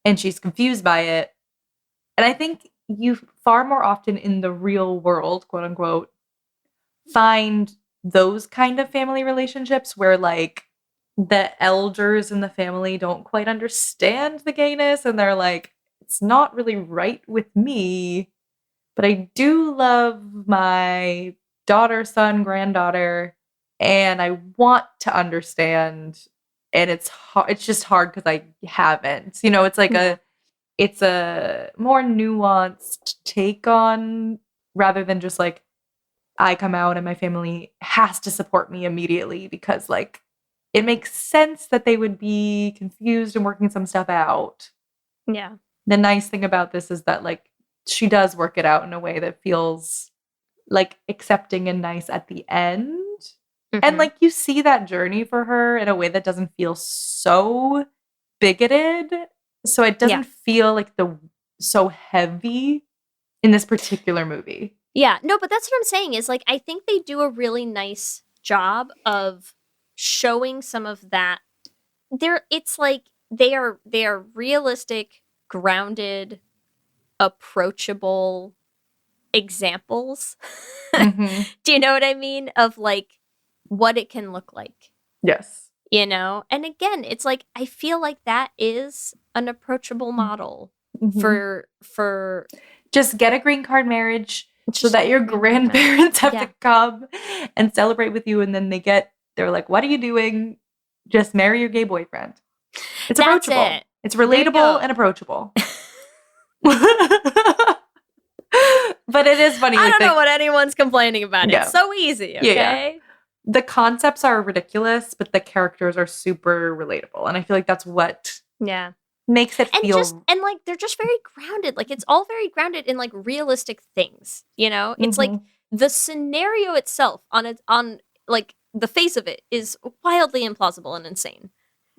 and she's confused by it. And I think you far more often in the real world, quote unquote, find those kind of family relationships where like the elders in the family don't quite understand the gayness and they're like, it's not really right with me, but I do love my daughter, son, granddaughter, and I want to understand. And it's just hard because I haven't. It's like it's a more nuanced take on rather than just like I come out and my family has to support me immediately because like it makes sense that they would be confused and working some stuff out. Yeah. The nice thing about this is that like she does work it out in a way that feels like accepting and nice at the end. And like you see that journey for her in a way that doesn't feel so bigoted. So it doesn't feel like so heavy in this particular movie. Yeah. No, but that's what I'm saying is like I think they do a really nice job of showing some of that. It's like they are realistic, grounded, approachable examples. Do you know what I mean? Of like what it can look like. Yes. And again, it's like I feel like that is an approachable model for just get a green card marriage so that your grandparents have to come and celebrate with you, and then they're like, what are you doing? Just marry your gay boyfriend. It's approachable. It's relatable and approachable. But it is funny. I don't know what anyone's complaining about. Yeah. It's so easy, okay? Yeah. The concepts are ridiculous, but the characters are super relatable. And I feel like that's what makes it feel... And like, they're just very grounded. Like, it's all very grounded in like realistic things, It's like the scenario itself on like the face of it is wildly implausible and insane.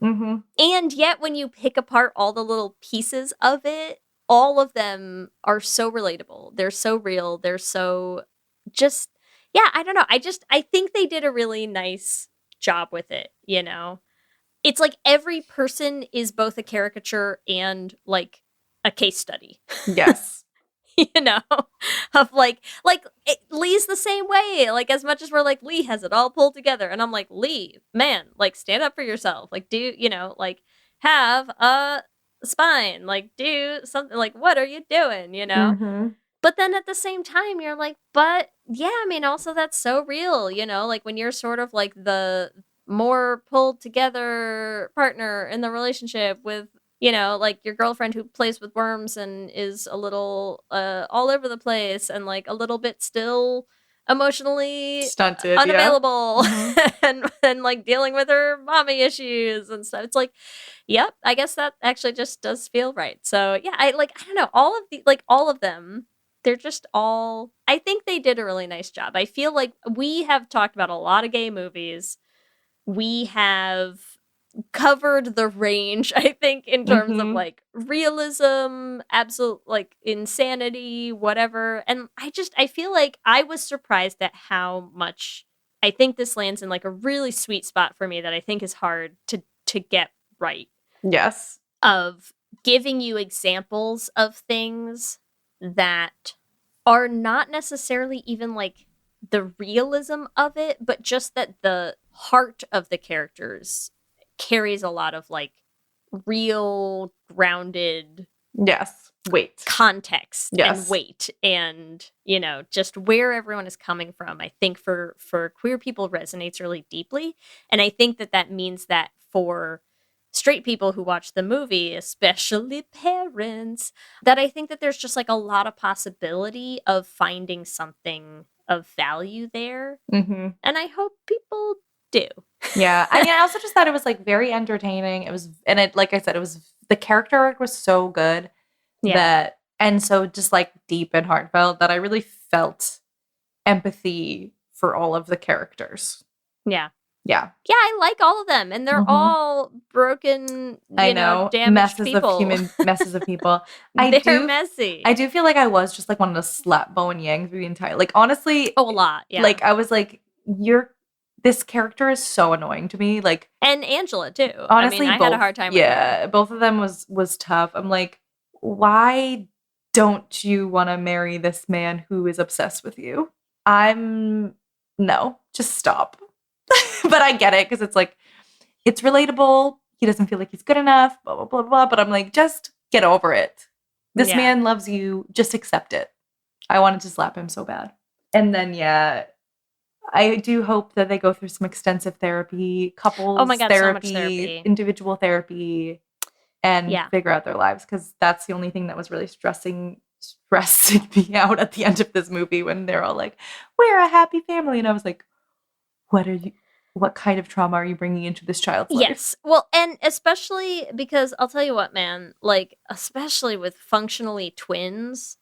And yet when you pick apart all the little pieces of it, all of them are so relatable. They're so real. They're so just, I don't know. I think they did a really nice job with it, It's like every person is both a caricature and like a case study. Yes. you know, of Lee's the same way. Like, as much as we're like, Leigh has it all pulled together. And I'm like, Leigh, man, like, stand up for yourself. Like, do, like, have a spine. Like, do something. Like, what are you doing, Mm-hmm. But then at the same time, you're like, but yeah, I mean, also that's so real, like when you're sort of like the more pulled together partner in the relationship with, like your girlfriend who plays with worms and is a little all over the place and like a little bit still emotionally Stunted, unavailable Mhm. and like dealing with her mommy issues and stuff. It's like, yep, I guess that actually just does feel right. So yeah, I don't know, all of them, they're just all, I think they did a really nice job. I feel like we have talked about a lot of gay movies. We have covered the range, I think, in terms of Mhm. like realism, absolute like insanity, whatever. And I feel like I was surprised at how much I think this lands in like a really sweet spot for me that I think is hard to get right, Yes. of giving you examples of things that are not necessarily even like the realism of it, but just that the heart of the characters carries a lot of like real grounded Yes. Wait. context Yes. and weight and just where everyone is coming from. I think for queer people resonates really deeply, and I think that means that for straight people who watch the movie, especially parents, that I think that there's just like a lot of possibility of finding something of value there, Mm-hmm. and I hope people do. Yeah. I mean, I also just thought it was like very entertaining. It was, and it, like I said, it was, the character arc was so good that, and so just like deep and heartfelt that I really felt empathy for all of the characters. Yeah. Yeah. Yeah, I like all of them, and they're Mhm. all broken, I know, damaged people. messes of people. They're messy. I do feel like I was just like wanting to slap Bowen Yang through the entire, like, honestly, Oh, a lot, yeah. like I was like, this character is so annoying to me. Like, and Angela too. honestly, I mean, I had a hard time with her. Yeah, both of them was tough. I'm like, why don't you want to marry this man who is obsessed with you? No, just stop. But I get it, because it's like, it's relatable. He doesn't feel like he's good enough, blah, blah, blah, blah. But I'm like, just get over it. This man loves you. Just accept it. I wanted to slap him so bad. And then, yeah, I do hope that they go through some extensive therapy, couples therapy, so much therapy, individual therapy, and figure out their lives. Because that's the only thing that was really stressing me out at the end of this movie, when they're all like, we're a happy family. And I was like, what kind of trauma are you bringing into this child's life? Yes. Well, and especially because I'll tell you what, man, like, especially with functionally twins,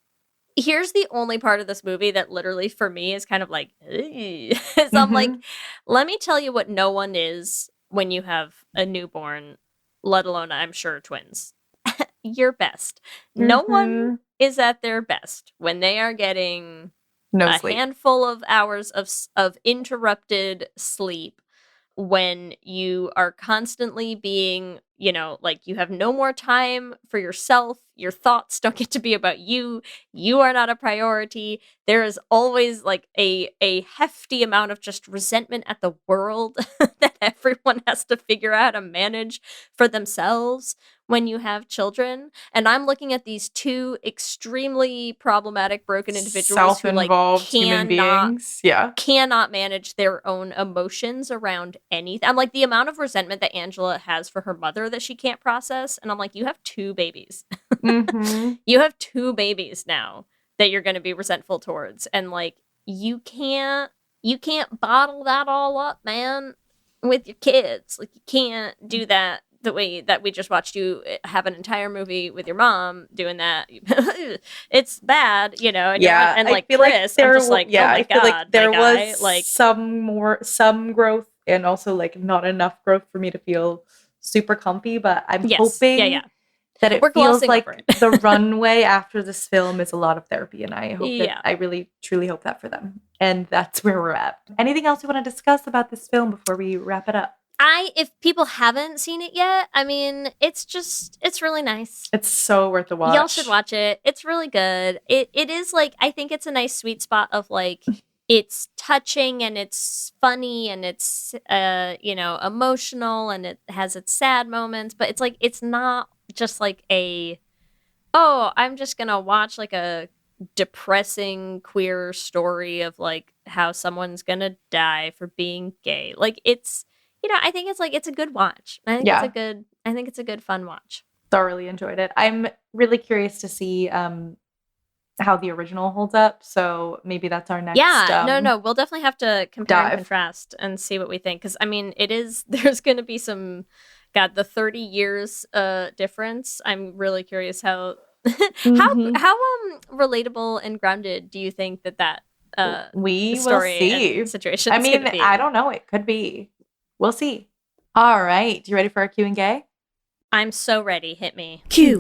here's the only part of this movie that literally for me is kind of like, so I'm like, let me tell you what no one is when you have a newborn, let alone, I'm sure, twins. Your best. No one is at their best when they are getting sleep. Handful of hours of interrupted sleep, when you are constantly being, like, you have no more time for yourself. Your thoughts don't get to be about you. You are not a priority. There is always like a hefty amount of just resentment at the world that everyone has to figure out how to manage for themselves when you have children. And I'm looking at these two extremely problematic, broken individuals who like human beings. Yeah. cannot manage their own emotions around anything. I'm like, the amount of resentment that Angela has for her mother that she can't process. And I'm like, you have two babies. You have two babies now that you're going to be resentful towards. And like, you can't bottle that all up, man, with your kids. Like, you can't do that the way that we just watched you have an entire movie with your mom doing that. It's bad, and and like, Chris, like I'm just like, oh my God, like there was like some growth, and also like not enough growth for me to feel super comfy, but I'm hoping that it feels like the runway after this film is a lot of therapy, and I hope that I really truly hope that for them. And that's where we're at. Anything else you want to discuss about this film before we wrap it up? If people haven't seen it yet, I mean, it's really nice. It's so worth the watch. Y'all should watch it. It's really good. It is like, I think it's a nice sweet spot of like, it's touching and it's funny and it's emotional and it has its sad moments, but it's like, it's not just like I'm just gonna watch like a depressing queer story of like how someone's gonna die for being gay. Like, it's, I think it's like, it's a good watch. I think it's a good fun watch. Thoroughly enjoyed it. I'm really curious to see how the original holds up. So maybe that's our next. Yeah, no, we'll definitely have to compare dive. And contrast and see what we think. Because I mean, there's going to be some, the 30 years difference. I'm really curious how relatable and grounded do you think that we story will see and situation? I mean, I don't know. It could be. We'll see. All right. You ready for our Q and Gay? I'm so ready. Hit me. Q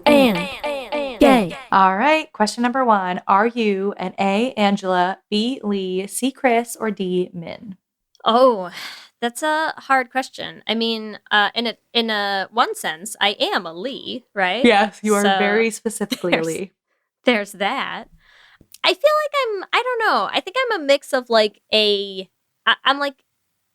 and gay. All right. Question number 1. Are you an A, Angela, B, Leigh, C, Chris, or D, Min? Oh, that's a hard question. I mean, in a one sense, I am a Leigh, right? Yes, you are very specifically a Leigh. There's that. I feel like I don't know. I think I'm a mix of like I'm like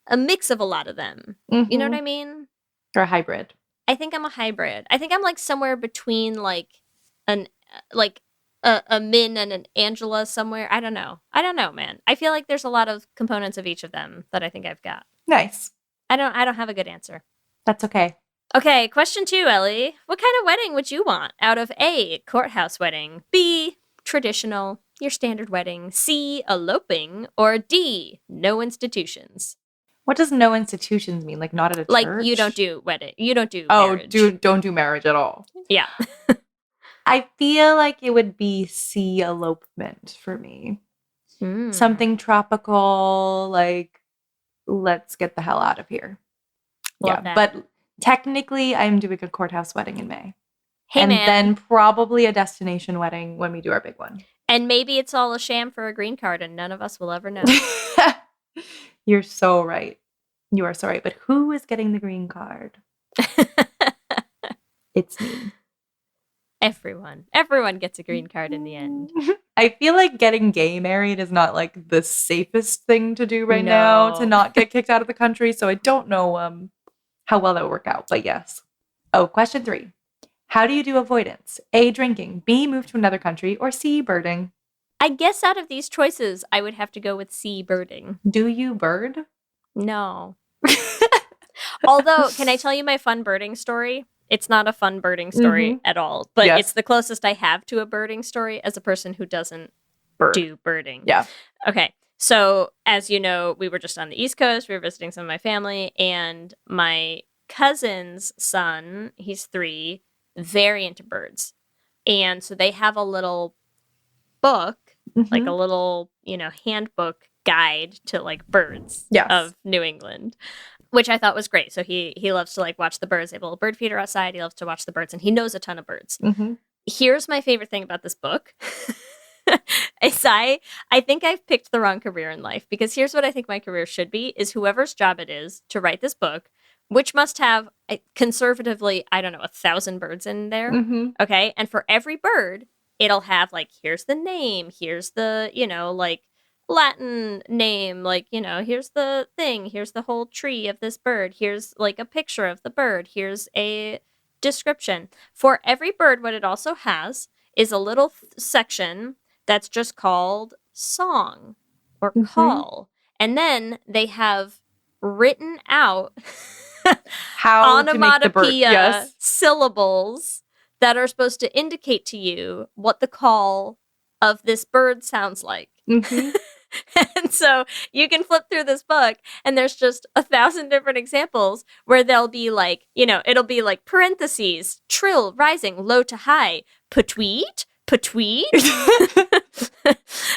a mix of a lot of them. Mm-hmm. You know what I mean? Or a hybrid. I think I'm a hybrid. I think I'm like somewhere between like a Min and an Angela somewhere. I don't know, man. I feel like there's a lot of components of each of them that I think I've got. Nice. I don't have a good answer. That's okay. Okay, question 2, Ellie. What kind of wedding would you want out of A, courthouse wedding, B, traditional, your standard wedding, C, eloping, or D, no institutions? What does no institutions mean? Like not at a like church? you don't do wedding. You don't do marriage. Don't do marriage at all. Yeah. I feel like it would be C, elopement for me. Something tropical, like let's get the hell out of here. Love that. But technically I'm doing a courthouse wedding in May. Hey, man. Then probably a destination wedding when we do our big one. And maybe it's all a sham for a green card and none of us will ever know. You're so right. You are so right. But who is getting the green card? It's me. Everyone gets a green card in the end. I feel like getting gay married is not like the safest thing to do right now to not get kicked out of the country. So I don't know how well that will work out. But yes. Oh, question 3. How do you do avoidance? A, drinking. B, move to another country. Or C, birding. I guess out of these choices, I would have to go with C, birding. Do you bird? No. Although, can I tell you my fun birding story? It's not a fun birding story at all, but it's the closest I have to a birding story as a person who doesn't do birding. Yeah. Okay. So, as you know, we were just on the East Coast. We were visiting some of my family, and my cousin's son, he's 3, very into birds. And so they have a little book, like a little, handbook guide to like birds of New England, which I thought was great. So he loves to like watch the birds. They have a little bird feeder outside. He loves to watch the birds and he knows a ton of birds. Here's my favorite thing about this book. I think I've picked the wrong career in life, because here's what I think my career should be, is whoever's job it is to write this book, which must have conservatively, 1,000 birds in there. Okay. And for every bird, it'll have like, here's the name, here's the, like Latin name, like, here's the thing, here's the whole tree of this bird, here's like a picture of the bird, here's a description. For every bird, what it also has is a little section that's just called song or call. And then they have written out how onomatopoeia syllables that are supposed to indicate to you what the call of this bird sounds like. And so you can flip through this book and there's just 1,000 different examples where they'll be like, it'll be like parentheses, trill, rising, low to high, patweet, patweet.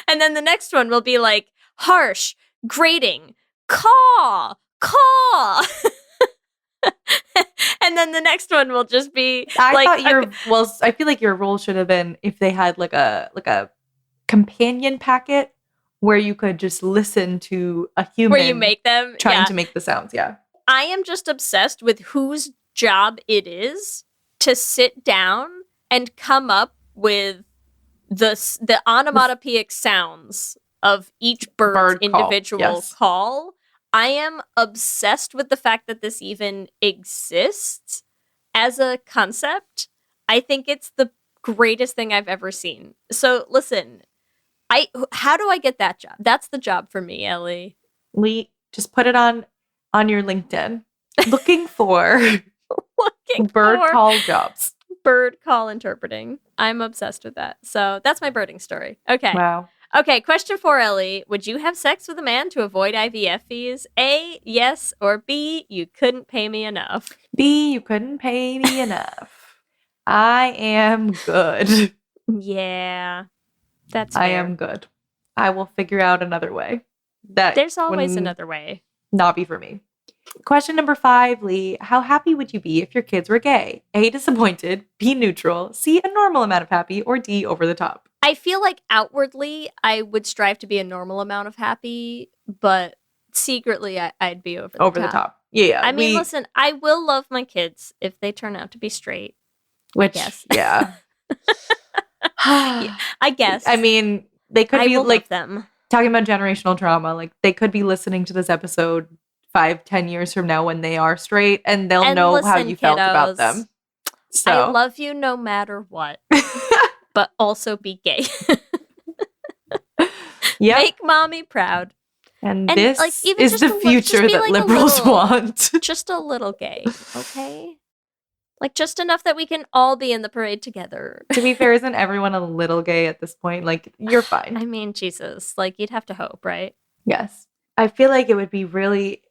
And then the next one will be like harsh, grating, caw, caw. And then the next one will just be I feel like your role should have been if they had like a companion packet where you could just listen to a human where you make them trying to make the sounds. Yeah. I am just obsessed with whose job it is to sit down and come up with the onomatopoeic sounds of each bird's individual call. I am obsessed with the fact that this even exists as a concept. I think it's the greatest thing I've ever seen. So listen, how do I get that job? That's the job for me, Ellie. Leigh, just put it on your LinkedIn. Looking for bird call jobs. Bird call interpreting. I'm obsessed with that. So that's my birding story. Okay. Wow. Okay, question 4, Ellie. Would you have sex with a man to avoid IVF fees? A, yes, or B, you couldn't pay me enough? B, you couldn't pay me enough. I am good. Yeah, that's fair. I am good. I will figure out another way. There's always another way. Not be for me. Question number 5, Leigh. How happy would you be if your kids were gay? A, disappointed. B, neutral. C, a normal amount of happy. Or D, over the top. I feel like outwardly I would strive to be a normal amount of happy, but secretly I'd be over the top. Yeah. I mean, listen, I will love my kids if they turn out to be straight. Which, yes. Yeah. I guess. I mean, they could be like them. Talking about generational trauma. Like they could be listening to this episode 5-10 years from now when they are straight, and they'll know listen, how you felt about them. So I love you no matter what. But also be gay. Yeah. Make mommy proud. And this is the future that liberals want. Just a little gay, okay? Like just enough that we can all be in the parade together. To be fair, isn't everyone a little gay at this point? Like, you're fine. I mean, Jesus. Like, you'd have to hope, right? Yes. I feel like it would be really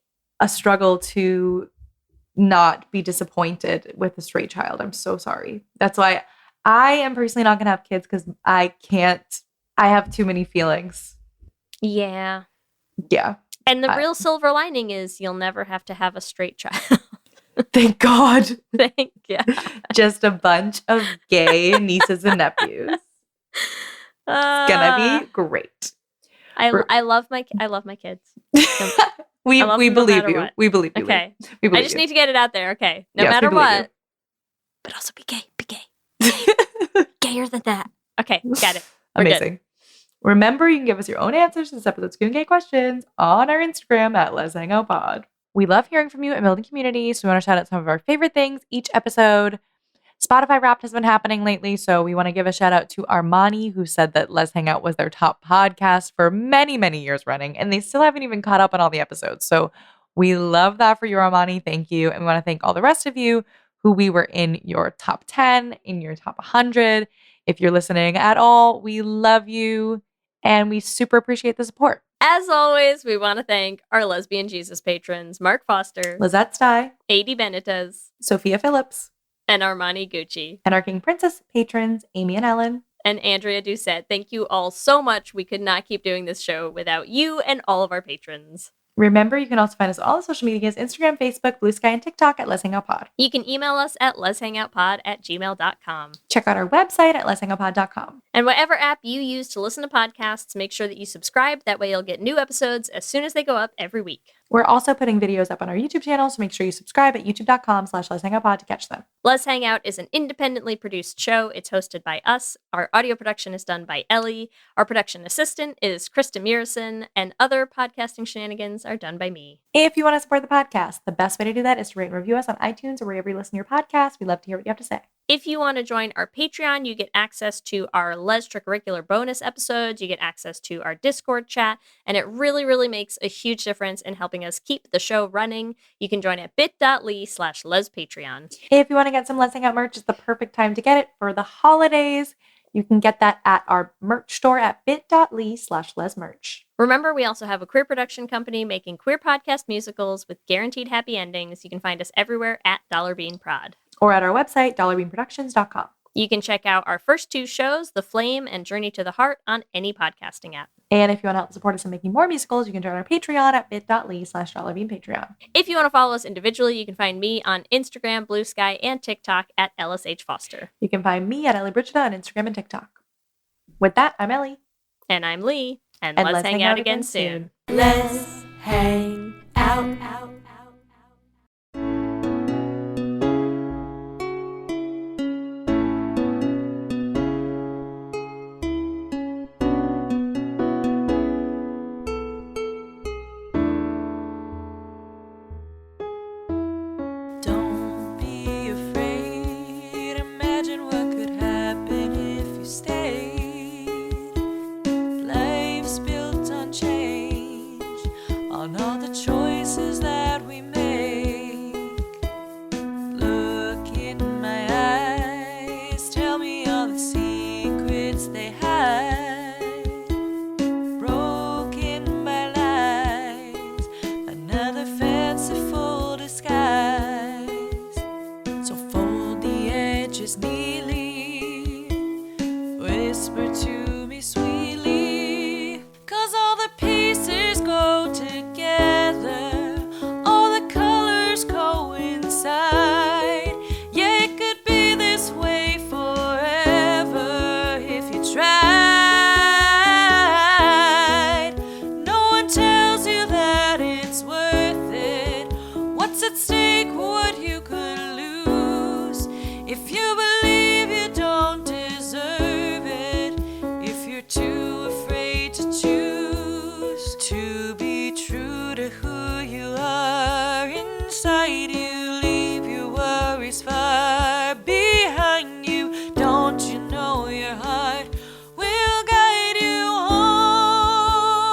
a struggle to not be disappointed with a straight child. I'm so sorry. That's why I am personally not going to have kids because I have too many feelings. Yeah. Yeah. And the real silver lining is you'll never have to have a straight child. Thank God. Thank God. Just a bunch of gay nieces and nephews. It's gonna be great. I love my kids. We believe you. We believe you. Okay. We believe I just need to get it out there. Okay. No Yes, matter we believe what. you. But also be gay. Be gay. Gayer than that. Okay, got it. We're Amazing. Good. Remember, you can give us your own answers to this episode's Q&A questions on our Instagram at Lez Hang Out Pod. We love hearing from you and building community, so we want to shout out some of our favorite things each episode. Spotify Wrapped has been happening lately, so we want to give a shout out to Armani, who said that Lez Hang Out was their top podcast for many, many years running, and they still haven't even caught up on all the episodes. So we love that for you, Armani. Thank you. And we want to thank all the rest of you who we were in your top 10, in your top 100. If you're listening at all, we love you, and we super appreciate the support. As always, we want to thank our Lesbian Jesus patrons, Mark Foster, Lizette Stye, A.D. Benitez, Sophia Phillips, and Armani Gucci. And our King Princess patrons, Amy and Ellen. And Andrea Doucette. Thank you all so much. We could not keep doing this show without you and all of our patrons. Remember, you can also find us on all the social medias, Instagram, Facebook, Blue Sky, and TikTok at Lez Hang Out Pod. You can email us at lezhangoutpod@gmail.com. Check out our website at lezhangoutpod.com. And whatever app you use to listen to podcasts, make sure that you subscribe. That way you'll get new episodes as soon as they go up every week. We're also putting videos up on our YouTube channel, so make sure you subscribe at youtube.com/lezhangoutpod to catch them. Lez Hang Out is an independently produced show. It's hosted by us. Our audio production is done by Ellie. Our production assistant is Krista Murison, and other podcasting shenanigans are done by me. If you want to support the podcast, the best way to do that is to rate and review us on iTunes or wherever you listen to your podcast. We love to hear what you have to say. If you want to join our Patreon, you get access to our Les Extracurricular bonus episodes. You get access to our Discord chat, and it really, really makes a huge difference in helping us keep the show running. You can join at bit.ly/LesPatreon. If you want to get some Lez Hang Out merch, it's the perfect time to get it for the holidays. You can get that at our merch store at bit.ly/LesMerch. Remember, we also have a queer production company making queer podcast musicals with guaranteed happy endings. You can find us everywhere at $Prod. Or at our website, dollarbeanproductions.com. You can check out our first 2 shows, The Flame and Journey to the Heart, on any podcasting app. And if you want to help support us in making more musicals, you can join our Patreon at bit.ly/dollarbeanpatreon. If you want to follow us individually, you can find me on Instagram, Blue Sky, and TikTok at LSH Foster. You can find me at Ellie Bridgida on Instagram and TikTok. With that, I'm Ellie. And I'm Leigh. And let's hang out again soon. Let's hang out. choices that we make. Look in my eyes, tell me all the secrets they hide. Broken by lies, another fanciful disguise. So fold the edges neatly, whisper to me sweetly, 'cause all the pieces go together, all the colors coincide. Yeah, it could be this way forever if you tried. No one tells you that it's worth it. What's at stake, what you could lose, if you believe you don't deserve it, if you're too afraid to choose to be true to who you are inside you. Leave your worries far behind you. Don't you know your heart will guide you home?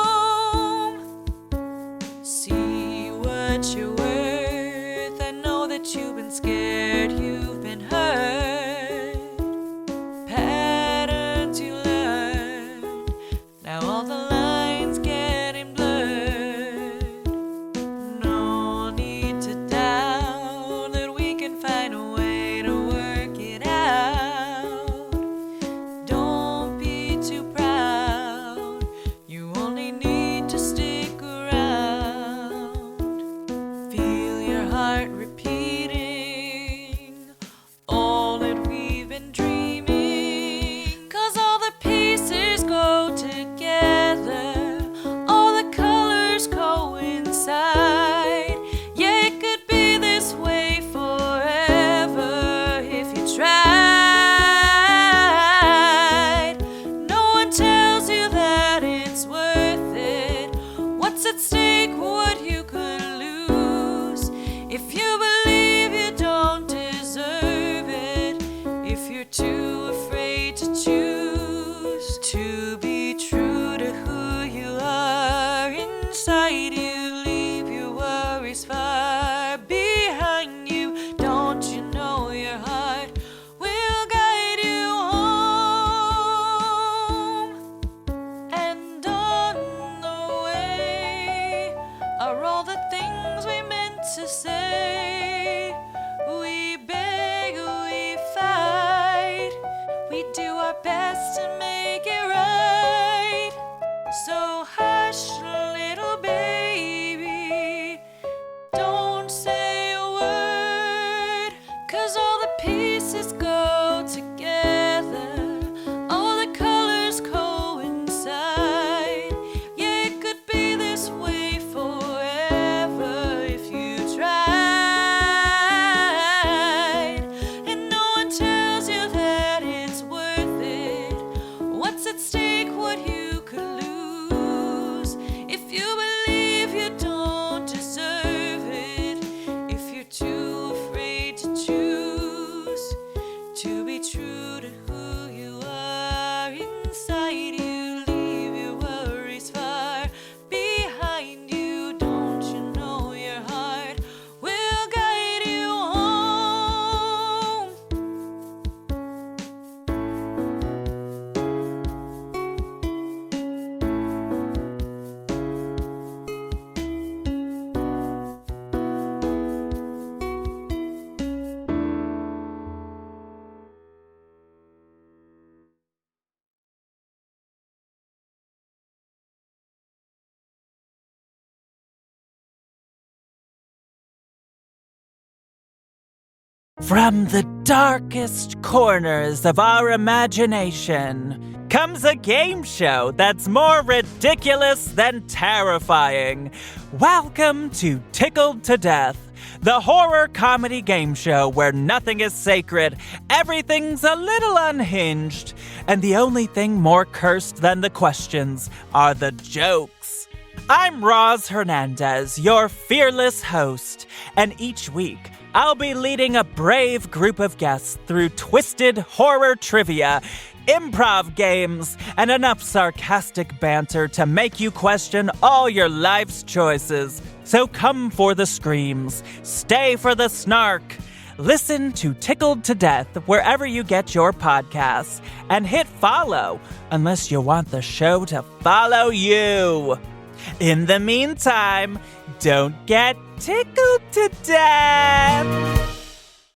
See what you're worth. I know that you've been scared, you've been hurt. Patterns you learned, now all the lines getting blurred. No need to doubt that we can find a way to work it out. Don't be too proud, you only need to stick around. Feel your heart repeating all that we've been dreaming, 'cause all the pieces go together, all the colors coincide. Yeah, it could be this way forever if you tried. No one tells you that it's worth it. What's at stake, what you could lose, if you believe you don't deserve it, if you're too afraid to choose to be true to who you are inside you. Leave your worries far behind you. Don't you know your heart will guide you home? And on the way are all the things we meant to say. We beg, we fight, we do our best to make it right. So hush, little baby, don't say a word, 'cause all the pieces go together, all the colors coincide. Yeah, it could be this way forever if you tried. And no one tells you that it's worth it. What's at stake, what you could lose, if you believe you don't deserve it, if you're too afraid to choose to be true to who you are inside you. Leave your worries far behind you. Don't you know your heart will guide you home? From the darkest corners of our imagination comes a game show that's more ridiculous than terrifying. Welcome to Tickled to Death, the horror comedy game show where nothing is sacred, everything's a little unhinged, and the only thing more cursed than the questions are the jokes. I'm Roz Hernandez, your fearless host, and each week I'll be leading a brave group of guests through twisted horror trivia, improv games, and enough sarcastic banter to make you question all your life's choices. So come for the screams, stay for the snark. Listen to Tickled to Death wherever you get your podcasts, and hit follow unless you want the show to follow you. In the meantime, don't get tickled to death.